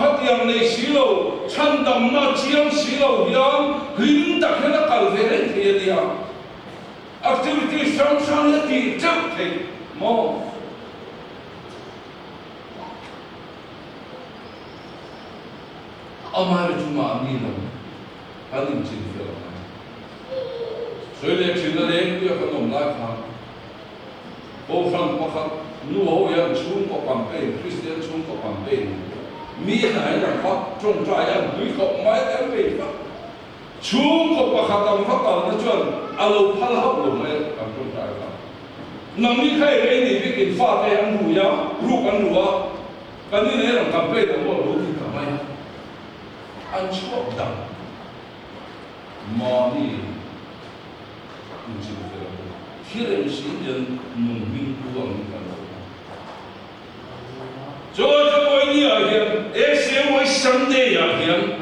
khát tiếng này xí lâu chăn đam na chiang xí lâu hiện hình đặc biệt là akal về lên thế đi activity sang là thì chấp thế mà amar cuma ni lah paling cinta rồi để chuyện là đến bây giờ có nồng lại khá bố phăng có khá nu hậu yang chung có bằng bền Christian chung có bằng bền mi này là phát trong trái ăn quý cộng mấy cái bền phát chung có bằng khá tầm phát tầm nó chuẩn alo phá hấp lùng ấy cầm trong trái phát nằm đi khai cái này biết kiện pha cái ăn rùi ya rùi ăn rùa cái này là cầm bền là một rùi thì cả mấy ăn chua đậm mà đi khi đến sinh nhân nông民国民กันcho coi như là hiện sẽ với sanh đề là hiện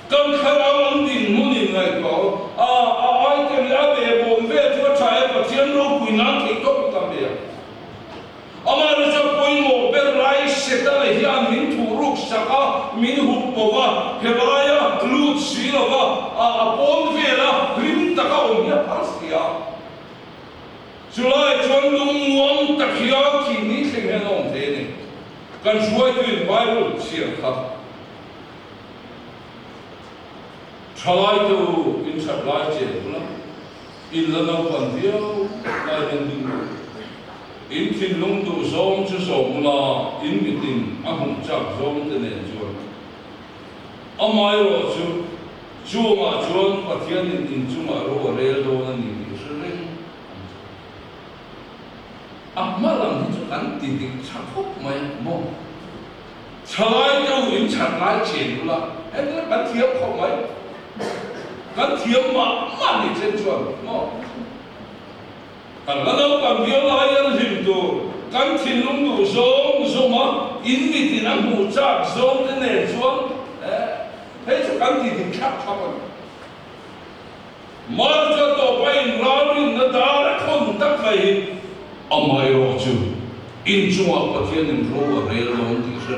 cần khai áo lòng tin muốn nhìn này có ai cái lá bè bồn về cho trái và thiên lô quỳ nắng thì tốt cầm bè mà nó cho coi một bên lại sẽ ta là hiện mình thủ rục saka mình hụt bova cái bài lút xí là bồn về là rim ta có ông nhá pastia July chuan lung muang takia ki ni thing hen om the ni kan suai tu Bible siam kha thalai tu in sab lai che la in la no pan dio lai den ding in thin lung tu zom chu som la in mitin a hung chak zom te ne chuan amai ro chu chuanga chuan pathian in chunga ro rel do na ni malam itu kan titik cakap mai Salai tu in chat lai chen pula kan thiam kau mai kan thiam ma ni chen chuan kan lalau kan dia layan him tu kan thin lung tu zoma in mi tin ang mu chak zom te ne chuan hei chu kan titik cakap mar cho to pai rawin na dar khon tak lai amai ro chu in chunga pathian in ro rel lom ti sre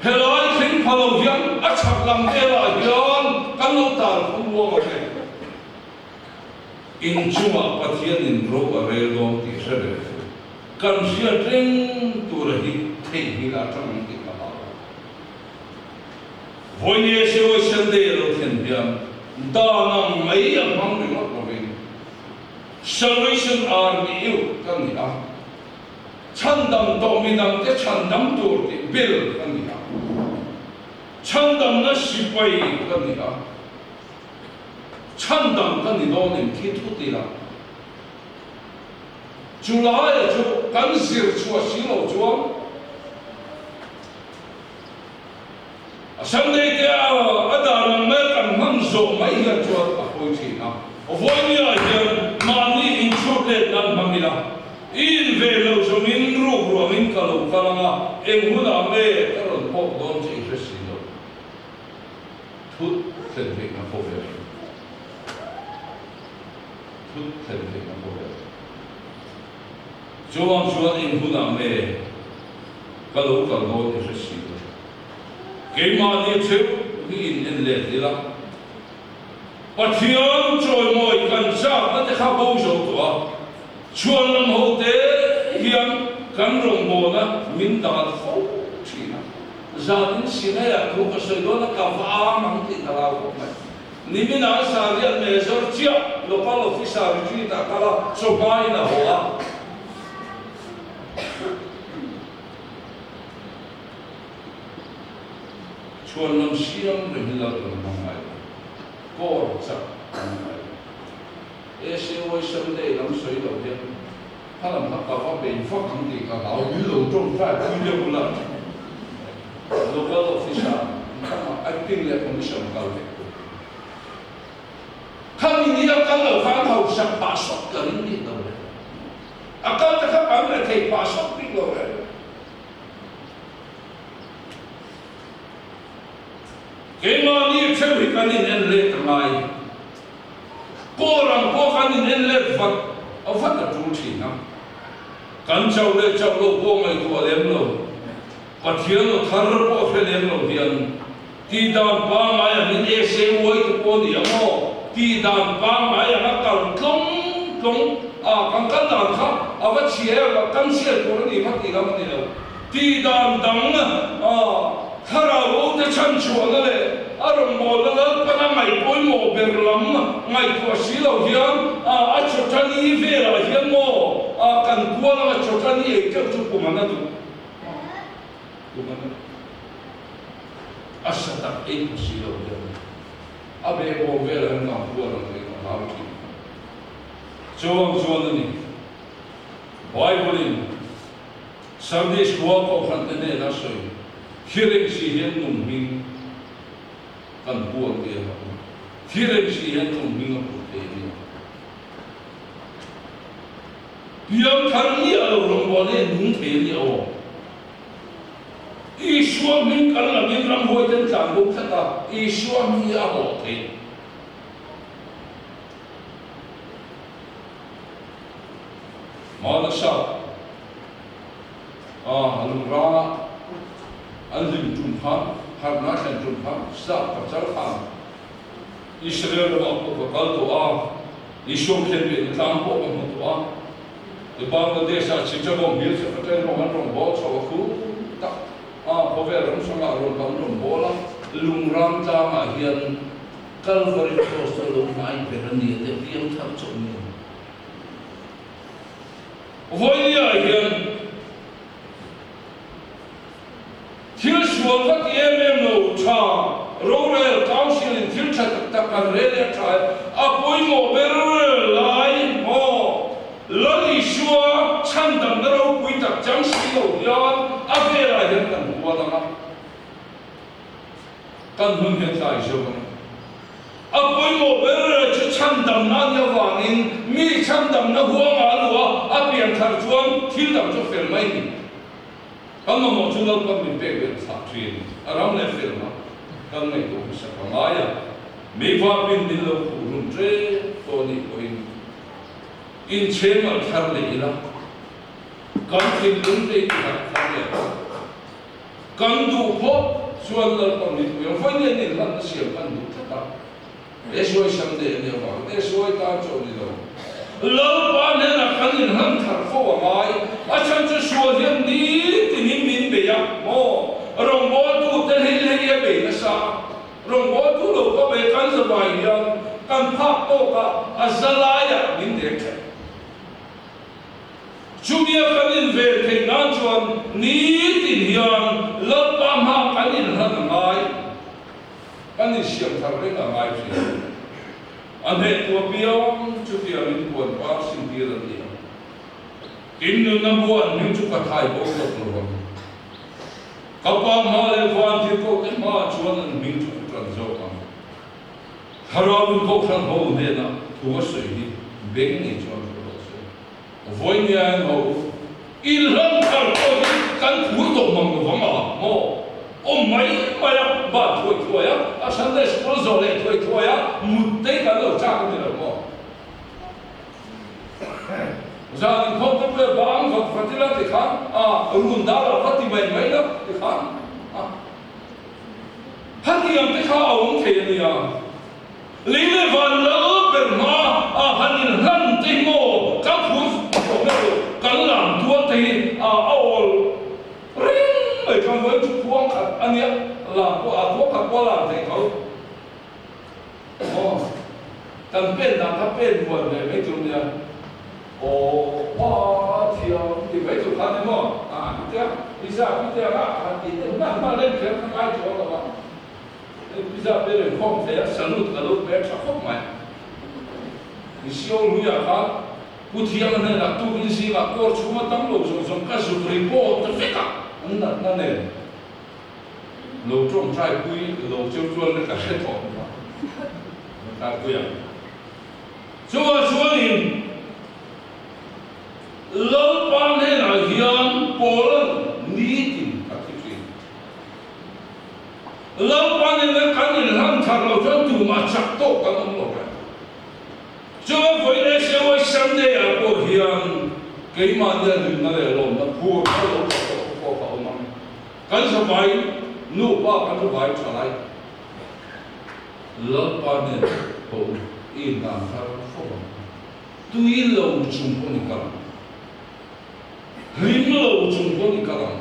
helai khin phalo hian a chak lam te la hian kan lo tar khum wo ma ke in chunga pathian in ro rel lom ti sre kan sia treng tu ra hi thei hi la tang ti ka ba voine se wo sande lo khen biam da nam mai am hang ni ma ko Salvation Army yêu kan ni chandam dominam te chandam tur te bil kan ni chandam na sipai kan ni chân đằng cái gì đó nên khi thu đi là chú lại chú cắn xịt chú xí lầu chú sáng nay cái ở đó là mấy cái măng rổ mấy cái chú ở hồi chỉ nào voi như là mà đi in chút lên làm bằng gì in về lâu rồi in ruộng ruộng in cả lâu cả là em muốn làm mấy cái rồi bốc đón chỉ rất xí đâu thút thành việc nó phổ biến thút thành việc nó phổ biến chú ông chú anh muốn làm mấy cái lâu cả lâu thì rất xí đâu cái mà đi chơi cái in lên đi là và thiên trôi mồi cần sao nó sẽ khá bầu dầu tỏa chuan lâm hậu tế hiền cần rồng bồ na min đàn phâu chỉ na gia đình xin hay là lúc cái sợi đó nó cả vá mang thì ta lao không này ni min nói sao liền mẹ rồi chia lúc đó lúc phi sao chỉ ta cả là số bài na hoa chuan lâm xiêm rồi mình làm được mang lại cô chắc SOY Sunday làm水đầu tiên,他能拍到我北方肯定個老雨路中快推咗啦，路嗰度非常，一經歷咁上夠力。佢你要跟路翻後18個人啲度咧，啊跟住佢講嚟提80啲度咧。幾萬年出去緊啲人嚟同埋。Orang kan ini lepas, awak tak tahu cina. Kan jauh le jauh lo buang itu alem lo, patian lo thar po alem lo dian. Tidak bang ayah ni SOY itu pun dia mo. Tidak bang ayah nak long, kan dan kah, awak siapa kan siapa orang ni mati kamu ni lo. Tidak dang, tharaw te chan chuan le. Arong mo la pa na mai poi mo berlam mai ko silo hian a chotani vera hian mo kan ko la chotani e ke tu ko mana du asata e ko silo hian abe mo vera na ko la ne ko ha ki chuan ni Bible Sunday school ko khan ne na soi hiring si hian nung min kan buang dia apa? Kira si yang tumbing apa dia? Yang kami orang boleh nunggu dia awak. Isua min kalau min ramai dan tangguh kata Isua min awak ni. Mana sah? Alumra, alim tumpah. Harna dan Tuhan sah percaya Israel waktu bakal doa Isu kembali tampuk dengan doa di Bangladesh sejak mobil seperti orang bol sawaku tak poveram sama orang bola lumram jama hian Calvary Cross lumai berani tapi yang tak cuma voinya hian Thiếu xuống các em nổ trà, Royal Council thiếu chặt tập an rê trái, bôi mồ bê lại mồ, lấy xua chăn đầm đâu quy tập chẳng xí đầu yon, về lại hiện cần qua đó, cần hưng hiện tại rồi, bôi mồ bê cho chăn đầm na nhà vàng in, mi chăn đầm na huang á lúa, biển thar chuan thiếu đầm cho phèn mấy. Kamu mau jual kami pegang sakit, orang ni firma, kami tu bisa kemaya. Mewah bin dilau kurun tre, toni koin. In cemal thar le ila, kan filun le ila thar le. Kan du po, jual kami tu yang fine ni lan siap kan du tak. Esok Sunday ni apa? Esok tak jauh ni lau. Lau ni nak kan han thar fo amai, macam tu suat yang ni. Min beyak mo rong bo tu ten hil ya be na sa rong bo tu lo ko be kan sa bai yang kan phak to ka azalaya min de ke chumia kan in ve the na chuan ni tin hian lot pa ma kan in han mai kan in siam thar le na mai chi anh hệ tua piao chú kia mình buồn quá xin kia là gì kín nữa năm buồn nhưng chú cả thai bố được rồi các bạn mà lên quan thì có cái mà chuan anh mình chú trần dâu anh haro mình có khăn hồ nên là thua sợi đi bén này chuan rồi voi nhà anh hồ ilan thar ko kan thua to mang nó mà mò mấy mà ba thôi á à sáng nay school rồi lại thôi á một tay cả đầu cha cái gì đó giờ thì không có cái bảng hoặc phát triển thì khác nguồn đào là phát triển mấy đó thì khác phát triển thì khác ông thầy này lấy lên van lỡ bên mà hắn nhìn hắn thì mò các phụ cần làm thua thì riêng ở trong với chụp quang anh ấy là có khác qua làm thầyเขาcần bên là các bên buồn về mấy chỗ này thì mấy chỗ khác thì mà bây giờ thì mà lên cái ai chỗ là mà bây giờ bây giờ không thể sản xuất cái lúc bé chắc không mày thì siêu lúa khác cụ thể là là tu cái gì mà có chúng ta tăng lỗ rồi cái số report tất cả nó này lỗ trong trái quý lỗ chiếu chuồn nó cả hết thọ cả quý à chúa nhìn lỡ ban hay là hiền Poland ní tìm các cái chuyện lỡ ban hay là cái gì làm thằng nào cho tụi mà chắc tốt cái ông lỗ này chúa với đây sẽ với Sunday à của hiền cái mà nhân nó để làm nó phù hợp với lỗ của ông mà cái số bài nụ ba cái số bài trở lại lỡ ban hay của in làm thằng phổ tuy lâu chung con cái rim lâu chung con cái làm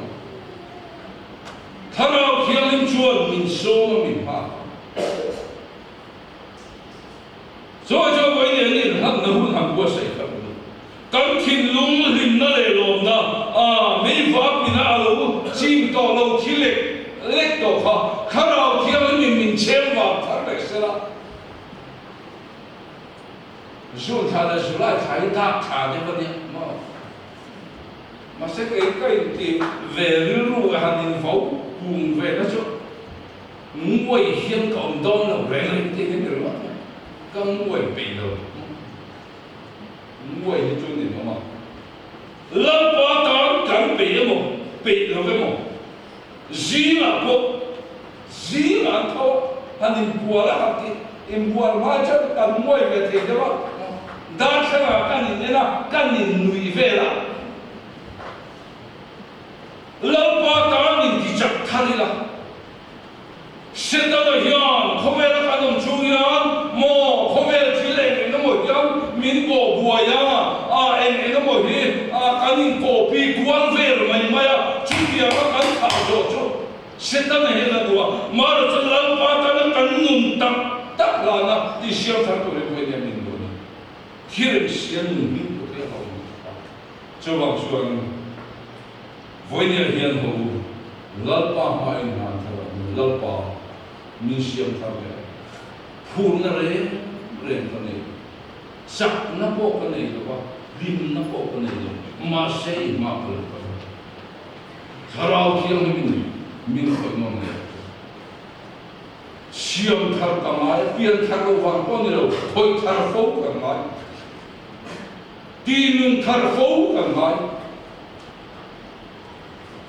thằng nào khi anh chuồn mình số mà mình phá rồi cho với những người hắn nó hôn hàng qua sấy khắp luôn cắm thìn lung rim nó để lồng đó mấy vợ mình alo chim to lâu thi lệ to khá thằng nào khi anh mình chém vào thằng này sẽ là rồi thà là rồi lại thấy đáp thà như vậy mà sẽ cái thì về lưu hàng nghìn phố cùng về đó chứ ngồi hiên cộng đồng là về lên thì cái điều đó không ngồi bị đâu ngồi thì chuyện gì mà lớp ba tám chẳng bị đâu cái một gì là thôi hàng nghìn bùa là hàng nghìn em bùa mà chắc cần ngồi về thì đó đã xem là cái nhìn nuôi về là lâu ba tám nhìn thì chắc thay là sẽ đó là hiền không phải là cái đồng chung hiền mò không phải là chỉ là cái một cái mình bỏ bùa ya em cái một cái cái nhìn cổ bị quan về rồi mày chú hiền cái thảo rồi chú sẽ đó là hiền là đùa mà rồi lâu ba tám là cái nung tắc là na đi siêu thằng tôi với nhà mình rồi khi được siêu mình có thể học cho bằng xuân với nhà hiền hồ lâu ba hai năm thôi lâu ba mình siêu thằng này phun nó đấy lên cái này sắc nó bộ cái này rồi lim nó bộ cái này rồi mà say mà rồi thà rau kia mình phải ngon này siêu thằng cầm lái biến thằng đâu vàng con nhiều thôi thằng phố cầm lái tin thằng phố cầm lái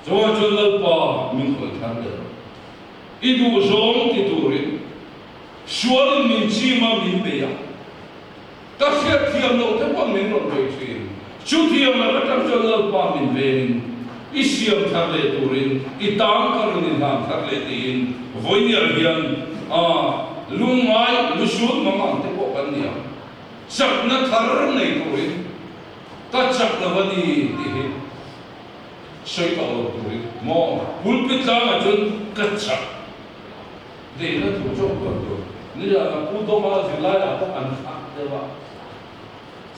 rồi cho lớp ba mình phải thằng đấy ít đủ giống thì đủ rồi xóa đi mình chi mà mình bây giờ các xe thiam đâu thế mà mình còn phải chuyện chú thiam là các cho lớp ba mình về ít siêu thằng đấy đủ rồi ít tăng cái này làm thằng đấy tiền với nhà hiền lung mai lu shoot mà mang thế bộ cái này chắc nó thar này rồi ta chắc là vấn đề thì soi tàu rồi mò pulpit là chun cắt chắc để nó thủ trong rồi nên là phụ đồ mà chỉ lại là có ăn khác đấy吧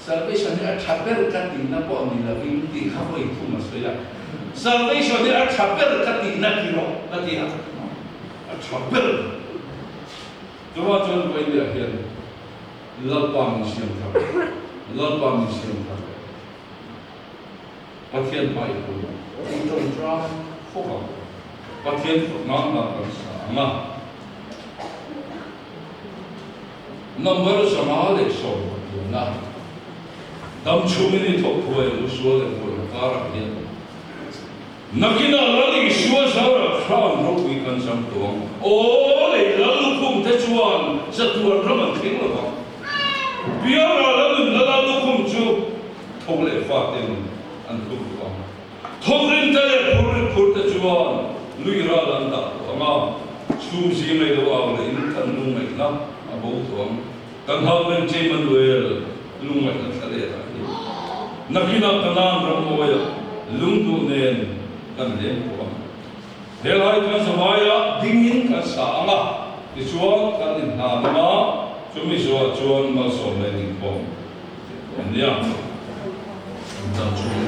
salvation là chapel cái gì nó có mình là vì thì không phải thu mà soi là salvation là chapel cái gì nó kilo cái gì à chapel chúng ta chọn với nhà hiền lalpa mi siam thak lalpa mi siam thak pathian pai ko trong tra foka pathian ngang na kan sa nga number sama le so na dam chumini thok thoi uswa le ko kara hian nakina lali shua sara khran rokui kan sam to o le lalu kum te chuan satuan raman thing la ba biara lalu kum chu thok le fa ten an kum to thok rin te le phur te chuan lui ra lan ta anga chum si mai do aw le in kan nu mai na abo to kan ha men che man wel nu mai kan thale ra nakina kanam ram oya lungdu nen kan len ko helai kan samaya dingin ka sa anga chuan kan in na ma chumi chuan ma so men in pom nia ta chu